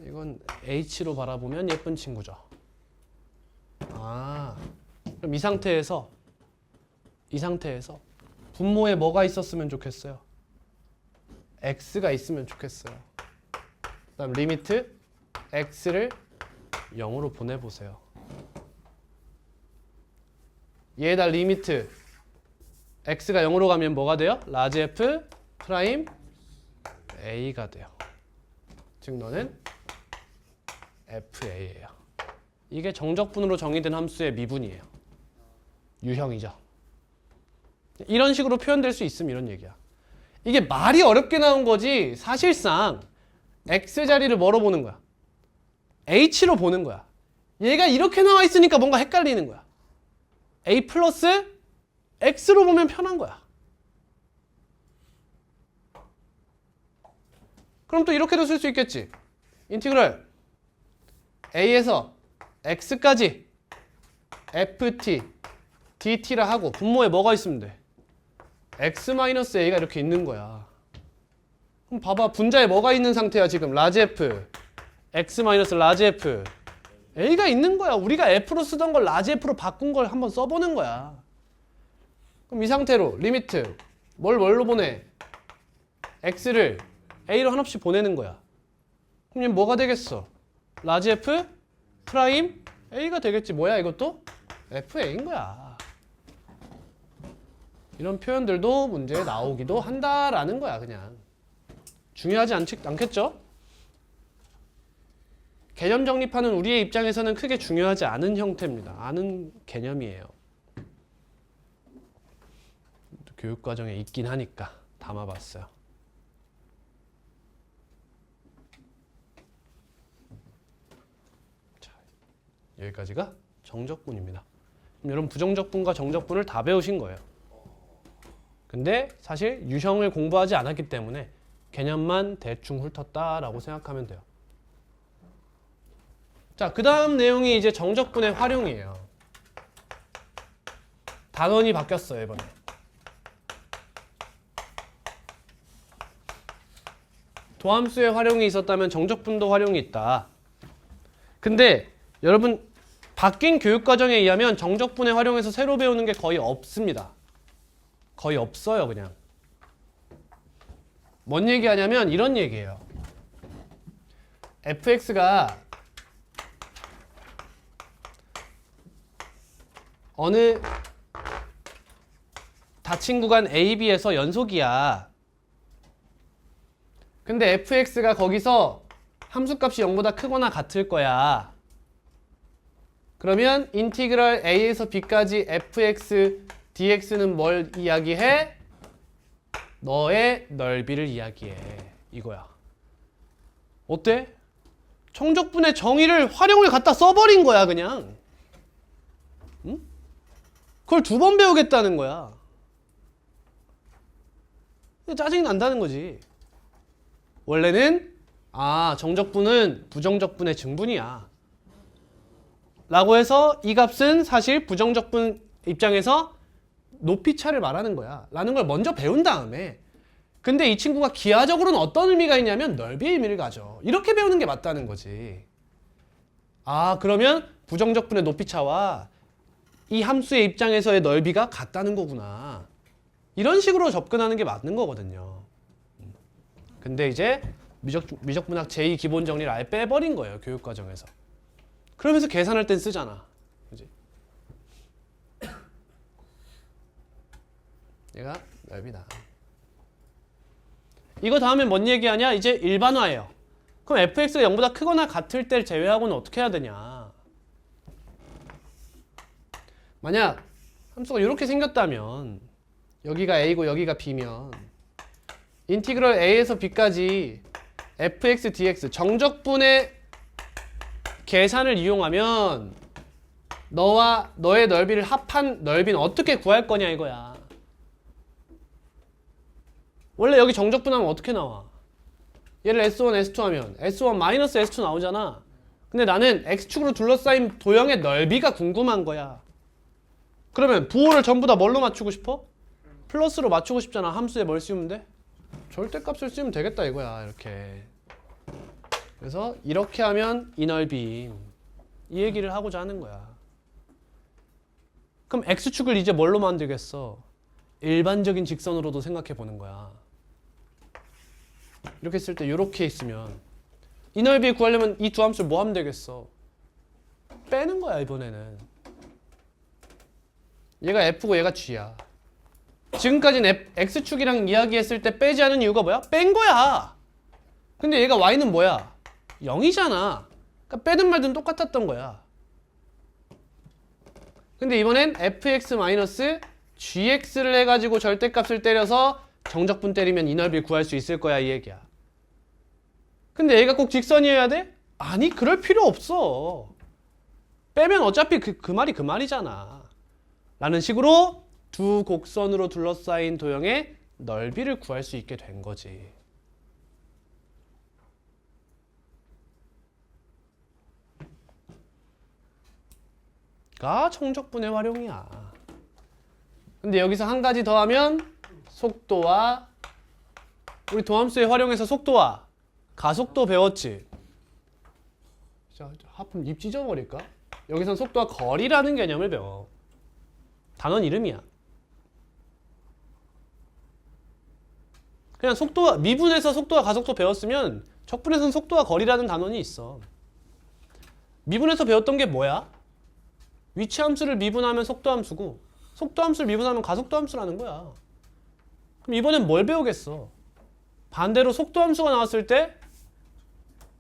이건 h로 바라보면 예쁜 친구죠. 아, 그럼 이 상태에서 분모에 뭐가 있었으면 좋겠어요? x가 있으면 좋겠어요. 그 다음 리미트 x를 0으로 보내보세요. 얘에다 리미트 x가 0으로 가면 뭐가 돼요? 라지 f 프라임 a가 돼요. 즉 너는 fa예요. 이게 정적분으로 정의된 함수의 미분이에요. 유형이죠. 이런 식으로 표현될 수 있음 이런 얘기야. 이게 말이 어렵게 나온 거지 사실상 x자리를 뭐로 보는 거야? h로 보는 거야. 얘가 이렇게 나와 있으니까 뭔가 헷갈리는 거야. a 플러스 x로 보면 편한 거야. 그럼 또 이렇게도 쓸 수 있겠지. 인티그럴 a에서 x까지 ft dt라 하고 분모에 뭐가 있으면 돼? x-a가 이렇게 있는 거야. 그럼 봐봐. 분자에 뭐가 있는 상태야 지금? 라지 f x-라지 f a가 있는 거야. 우리가 f로 쓰던 걸 라지 f로 바꾼 걸 한번 써보는 거야. 그럼 이 상태로 리미트 뭘로 보내? x를 a로 한없이 보내는 거야. 그럼 얘 뭐가 되겠어? 라지 f 프라임 a가 되겠지. 뭐야 이것도? fa인 거야. 이런 표현들도 문제에 나오기도 한다라는 거야. 그냥 중요하지 않겠죠? 개념 정립하는 우리의 입장에서는 크게 중요하지 않은 형태입니다. 아는 개념이에요. 교육과정에 있긴 하니까 담아봤어요. 자, 여기까지가 정적분입니다. 그럼 여러분 부정적분과 정적분을 다 배우신 거예요. 근데 사실 유형을 공부하지 않았기 때문에 개념만 대충 훑었다라고 생각하면 돼요. 자, 그 다음 내용이 이제 정적분의 활용이에요. 단원이 바뀌었어요, 이번에. 도함수의 활용이 있었다면 정적분도 활용이 있다. 근데 여러분 바뀐 교육과정에 의하면 정적분의 활용에서 새로 배우는 게 거의 없습니다. 거의 없어요, 그냥. 뭔 얘기하냐면 이런 얘기예요. fx가 어느 닫힌 구간 AB에서 연속이야. 근데 fx가 거기서 함수값이 0보다 크거나 같을 거야. 그러면 인티그럴 a에서 b까지 fx dx는 뭘 이야기해? 너의 넓이를 이야기해. 이거야. 어때? 정적분의 정의를 활용을 갖다 써버린 거야, 그냥. 응? 그걸 2번 배우겠다는 거야. 짜증이 난다는 거지. 원래는 정적분은 부정적분의 증분이야 라고 해서 이 값은 사실 부정적분 입장에서 높이차를 말하는 거야 라는 걸 먼저 배운 다음에, 근데 이 친구가 기하적으로는 어떤 의미가 있냐면 넓이의 의미를 가져. 이렇게 배우는 게 맞다는 거지. 그러면 부정적분의 높이차와 이 함수의 입장에서의 넓이가 같다는 거구나. 이런 식으로 접근하는 게 맞는 거거든요. 근데 이제 미적분학 제2 기본 정리를 아예 빼버린 거예요, 교육과정에서. 그러면서 계산할 땐 쓰잖아. 그지? 얘가 넓이다. 이거 다음에 뭔 얘기하냐? 이제 일반화예요. 그럼 fx가 0보다 크거나 같을 때를 제외하고는 어떻게 해야 되냐? 만약 함수가 이렇게 생겼다면, 여기가 a고 여기가 b면 인티그럴 a에서 b까지 fx dx 정적분의 계산을 이용하면 너와 너의 넓이를 합한 넓이는 어떻게 구할 거냐 이거야. 원래 여기 정적분하면 어떻게 나와? 얘를 S1, S2 하면 S1 마이너스 S2 나오잖아. 근데 나는 X축으로 둘러싸인 도형의 넓이가 궁금한 거야. 그러면 부호를 전부 다 뭘로 맞추고 싶어? 플러스로 맞추고 싶잖아. 함수에 뭘 씌우면 돼? 절대값을 씌우면 되겠다 이거야. 이렇게. 그래서 이렇게 하면 이 넓이, 이 얘기를 하고자 하는 거야. 그럼 X축을 이제 뭘로 만들겠어? 일반적인 직선으로도 생각해 보는 거야. 이렇게 쓸 때 이렇게 있으면 이 넓이 구하려면 이 두 함수를 뭐 하면 되겠어? 빼는 거야 이번에는. 얘가 F고 얘가 G야. 지금까지는 X축이랑 이야기했을 때 빼지 않은 이유가 뭐야? 뺀 거야. 근데 얘가 Y는 뭐야? 0이잖아. 그러니까 빼든 말든 똑같았던 거야. 근데 이번엔 fx-gx를 해가지고 절대값을 때려서 정적분 때리면 이 넓이를 구할 수 있을 거야 이 얘기야. 근데 얘가 꼭 직선이어야 돼? 아니 그럴 필요 없어. 빼면 어차피 그 말이 그 말이잖아 라는 식으로 두 곡선으로 둘러싸인 도형의 넓이를 구할 수 있게 된 거지. 가 정적분의 활용이야. 근데 여기서 한 가지 더 하면 속도와, 우리 도함수의 활용에서 속도와 가속도 배웠지. 자, 하품 입 찢어버릴까? 여기선 속도와 거리라는 개념을 배워. 단원 이름이야. 그냥 속도와, 미분에서 속도와 가속도 배웠으면 적분에서는 속도와 거리라는 단원이 있어. 미분에서 배웠던 게 뭐야? 위치함수를 미분하면 속도함수고, 속도함수를 미분하면 가속도함수라는 거야. 그럼 이번엔 뭘 배우겠어? 반대로 속도함수가 나왔을 때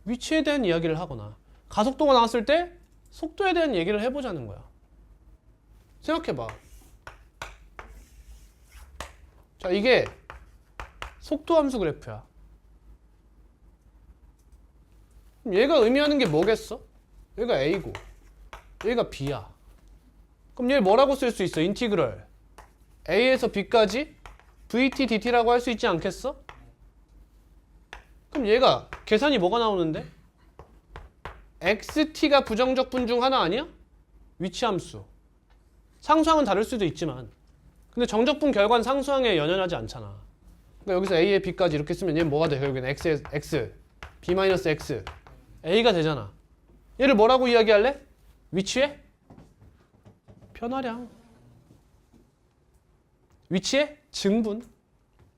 위치에 대한 이야기를 하거나, 가속도가 나왔을 때 속도에 대한 얘기를 해보자는 거야. 생각해봐. 자, 이게 속도함수 그래프야. 그럼 얘가 의미하는 게 뭐겠어? 얘가 A고 얘가 B야. 그럼 얘를 뭐라고 쓸 수 있어? 인티그럴 A에서 B까지 VT DT라고 할 수 있지 않겠어? 그럼 얘가 계산이 뭐가 나오는데? XT가 부정적 분 중 하나 아니야? 위치함수. 상수항은 다를 수도 있지만 근데 정적분 결과는 상수항에 연연하지 않잖아. 그러니까 여기서 A에 B까지 이렇게 쓰면 얘는 뭐가 돼? 결국에는 X에 X, B-X, A가 되잖아. 얘를 뭐라고 이야기할래? 위치의 변화량. 위치의 증분.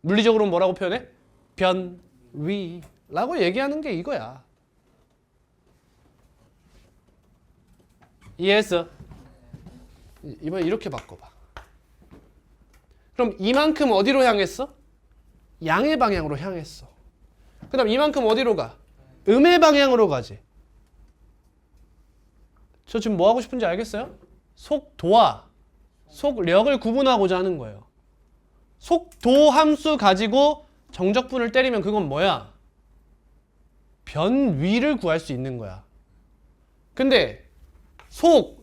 물리적으로는 뭐라고 표현해? 변위라고 얘기하는 게 이거야. 이해했어? 이번에 이렇게 바꿔봐. 그럼 이만큼 어디로 향했어? 양의 방향으로 향했어. 그 다음 이만큼 어디로 가? 음의 방향으로 가지. 저 지금 뭐 하고 싶은지 알겠어요? 속도와 속력을 구분하고자 하는 거예요. 속도 함수 가지고 정적분을 때리면 그건 뭐야? 변위를 구할 수 있는 거야. 근데 속력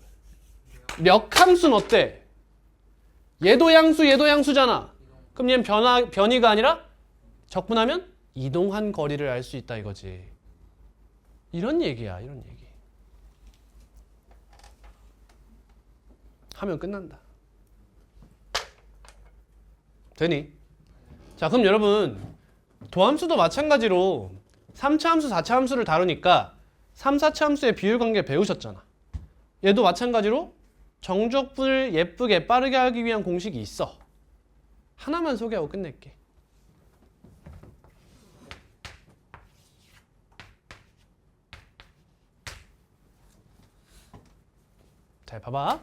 함수는 어때? 얘도 양수, 얘도 양수잖아. 그럼 얘는 변위가 아니라 적분하면 이동한 거리를 알 수 있다 이거지. 이런 얘기야, 이런 얘기. 하면 끝난다. 되니? 자, 그럼 여러분 도함수도 마찬가지로 3차 함수, 4차 함수를 다루니까 3, 4차 함수의 비율 관계 배우셨잖아. 얘도 마찬가지로 정적분을 예쁘게 빠르게 하기 위한 공식이 있어. 하나만 소개하고 끝낼게. 잘 봐봐.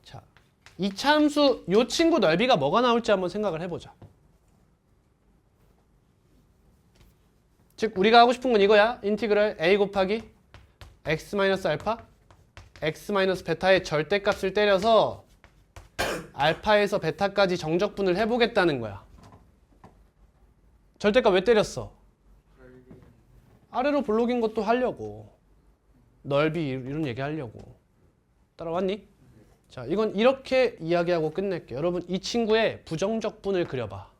자, 2차 함수 요 친구 넓이가 뭐가 나올지 한번 생각을 해보자. 즉 우리가 하고 싶은 건 이거야. 인티그럴 a 곱하기 x-알파 x-베타의 절대값을 때려서 알파에서 베타까지 정적분을 해보겠다는 거야. 절대값 왜 때렸어? 아래로 볼록인 것도 하려고. 넓이 이런 얘기 하려고. 따라왔니? 자, 이건 이렇게 이야기하고 끝낼게. 여러분 이 친구의 부정적분을 그려봐.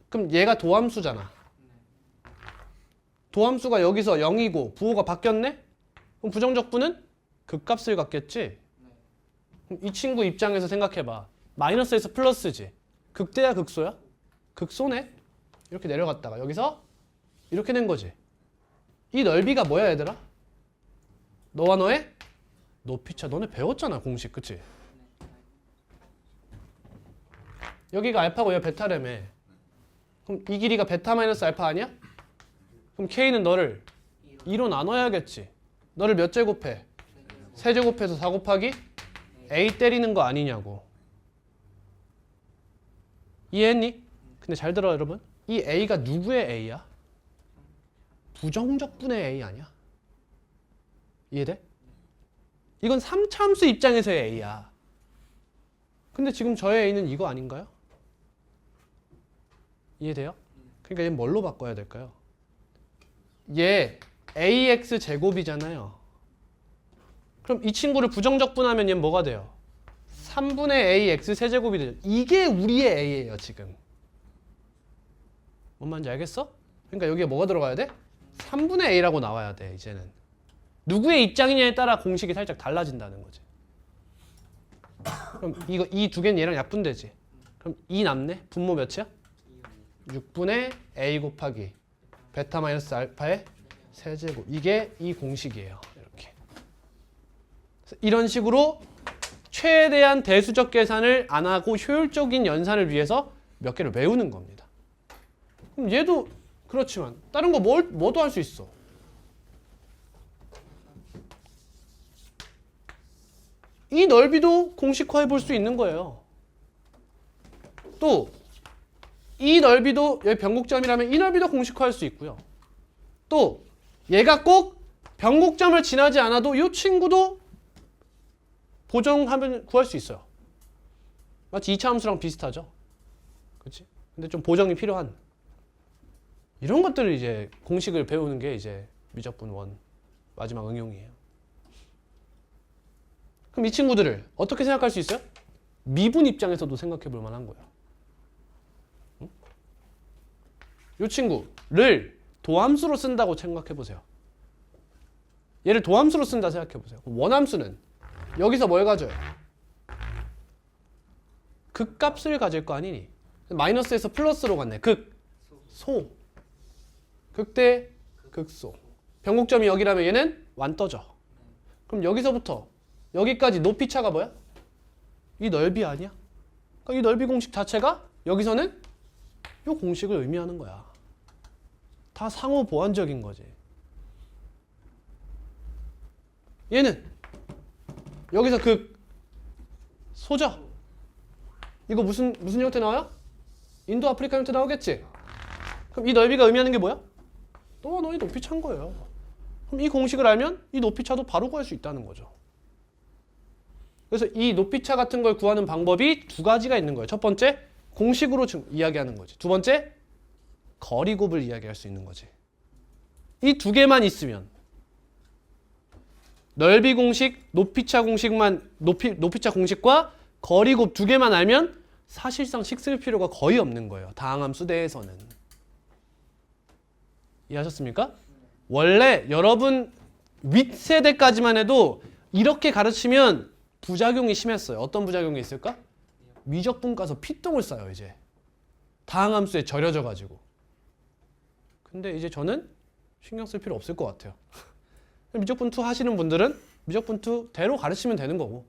그럼 얘가 도함수잖아. 도함수가 여기서 0이고 부호가 바뀌었네? 그럼 부정적분은 극값을 갖겠지? 그럼 이 친구 입장에서 생각해봐. 마이너스에서 플러스지. 극대야 극소야? 극소네? 이렇게 내려갔다가 여기서 이렇게 된 거지. 이 넓이가 뭐야 얘들아? 너와 너의 높이차. 너네 배웠잖아 공식, 그치? 여기가 알파고 여기 베타라며. 그럼 이 길이가 베타 마이너스 알파 아니야? 그럼 K는 너를 2로 나눠야겠지. 너를 몇 제곱해? 3제곱해서 4 곱하기 A 때리는 거 아니냐고. 이해했니? 근데 잘 들어 여러분. 이 A가 누구의 A야? 부정적분의 A 아니야? 이해돼? 이건 3차 함수 입장에서의 A야. 근데 지금 저의 A는 이거 아닌가요? 이해돼요? 그러니까 얘 뭘로 바꿔야 될까요? 얘 AX 제곱이잖아요. 그럼 이 친구를 부정적분하면 얘는 뭐가 돼요? 3분의 AX 세제곱이 되죠. 이게 우리의 A예요 지금. 뭔 말인지 알겠어? 그러니까 여기에 뭐가 들어가야 돼? 3분의 A라고 나와야 돼 이제는. 누구의 입장이냐에 따라 공식이 살짝 달라진다는 거지. 그럼 이거 이 두 개는 얘랑 약분되지. 그럼 2 남네? 분모 몇이야? 6분의 A 곱하기 베타 마이너스 알파의 세제곱. 이게 이 공식이에요. 이렇게. 이런 식으로 최대한 대수적 계산을 안 하고 효율적인 연산을 위해서 몇 개를 외우는 겁니다. 그럼 얘도 그렇지만 다른 거 뭐도 할 수 있어. 이 넓이도 공식화해 볼 수 있는 거예요. 또 이 넓이도 여기 변곡점이라면 이 넓이도 공식화할 수 있고요. 또 얘가 꼭 변곡점을 지나지 않아도 이 친구도 보정하면 구할 수 있어요. 마치 2차 함수랑 비슷하죠. 그렇지? 근데 좀 보정이 필요한 이런 것들을 이제 공식을 배우는 게 이제 미적분 1 마지막 응용이에요. 그럼 이 친구들을 어떻게 생각할 수 있어요? 미분 입장에서도 생각해 볼 만한 거야. 응? 이 친구를 도함수로 쓴다고 생각해 보세요. 얘를 도함수로 쓴다 생각해 보세요. 원함수는 여기서 뭘 가져요? 극값을 가질 거 아니니? 마이너스에서 플러스로 갔네. 극소. 극대 극소. 변곡점이 여기라면 얘는 완떠져. 그럼 여기서부터 여기까지 높이차가 뭐야? 이 넓이 아니야? 그러니까 이 넓이 공식 자체가 여기서는 이 공식을 의미하는 거야. 다 상호 보완적인 거지. 얘는 여기서 극소죠? 이거 무슨 형태 나와요? 인도 아프리카 형태 나오겠지? 그럼 이 넓이가 의미하는 게 뭐야? 너와 너의 높이차인 거예요. 그럼 이 공식을 알면 이 높이차도 바로 구할 수 있다는 거죠. 그래서 이 높이차 같은 걸 구하는 방법이 두 가지가 있는 거예요. 첫 번째, 공식으로 이야기하는 거지. 두 번째, 거리곱을 이야기할 수 있는 거지. 이 두 개만 있으면 넓이 공식, 높이차 공식만 높이차 공식과 거리곱 두 개만 알면 사실상 식 쓸 필요가 거의 없는 거예요. 다항함수 대에서는. 이해하셨습니까? 원래 여러분 윗세대까지만 해도 이렇게 가르치면 부작용이 심했어요. 어떤 부작용이 있을까? 미적분 가서 피똥을 싸요, 이제. 다항함수에 절여져 가지고. 근데 이제 저는 신경 쓸 필요 없을 것 같아요. 미적분 2 하시는 분들은 미적분 2 대로 가르치면 되는 거고,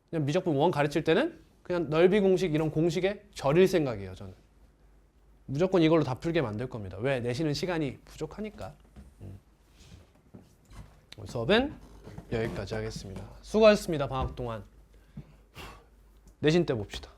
그냥 미적분 1 가르칠 때는 그냥 넓이 공식 이런 공식에 절일 생각이에요, 저는. 무조건 이걸로 다 풀게 만들 겁니다. 왜? 내시는 시간이 부족하니까. 수업은 여기까지 하겠습니다. 수고하셨습니다. 방학 동안. 내신 때 봅시다.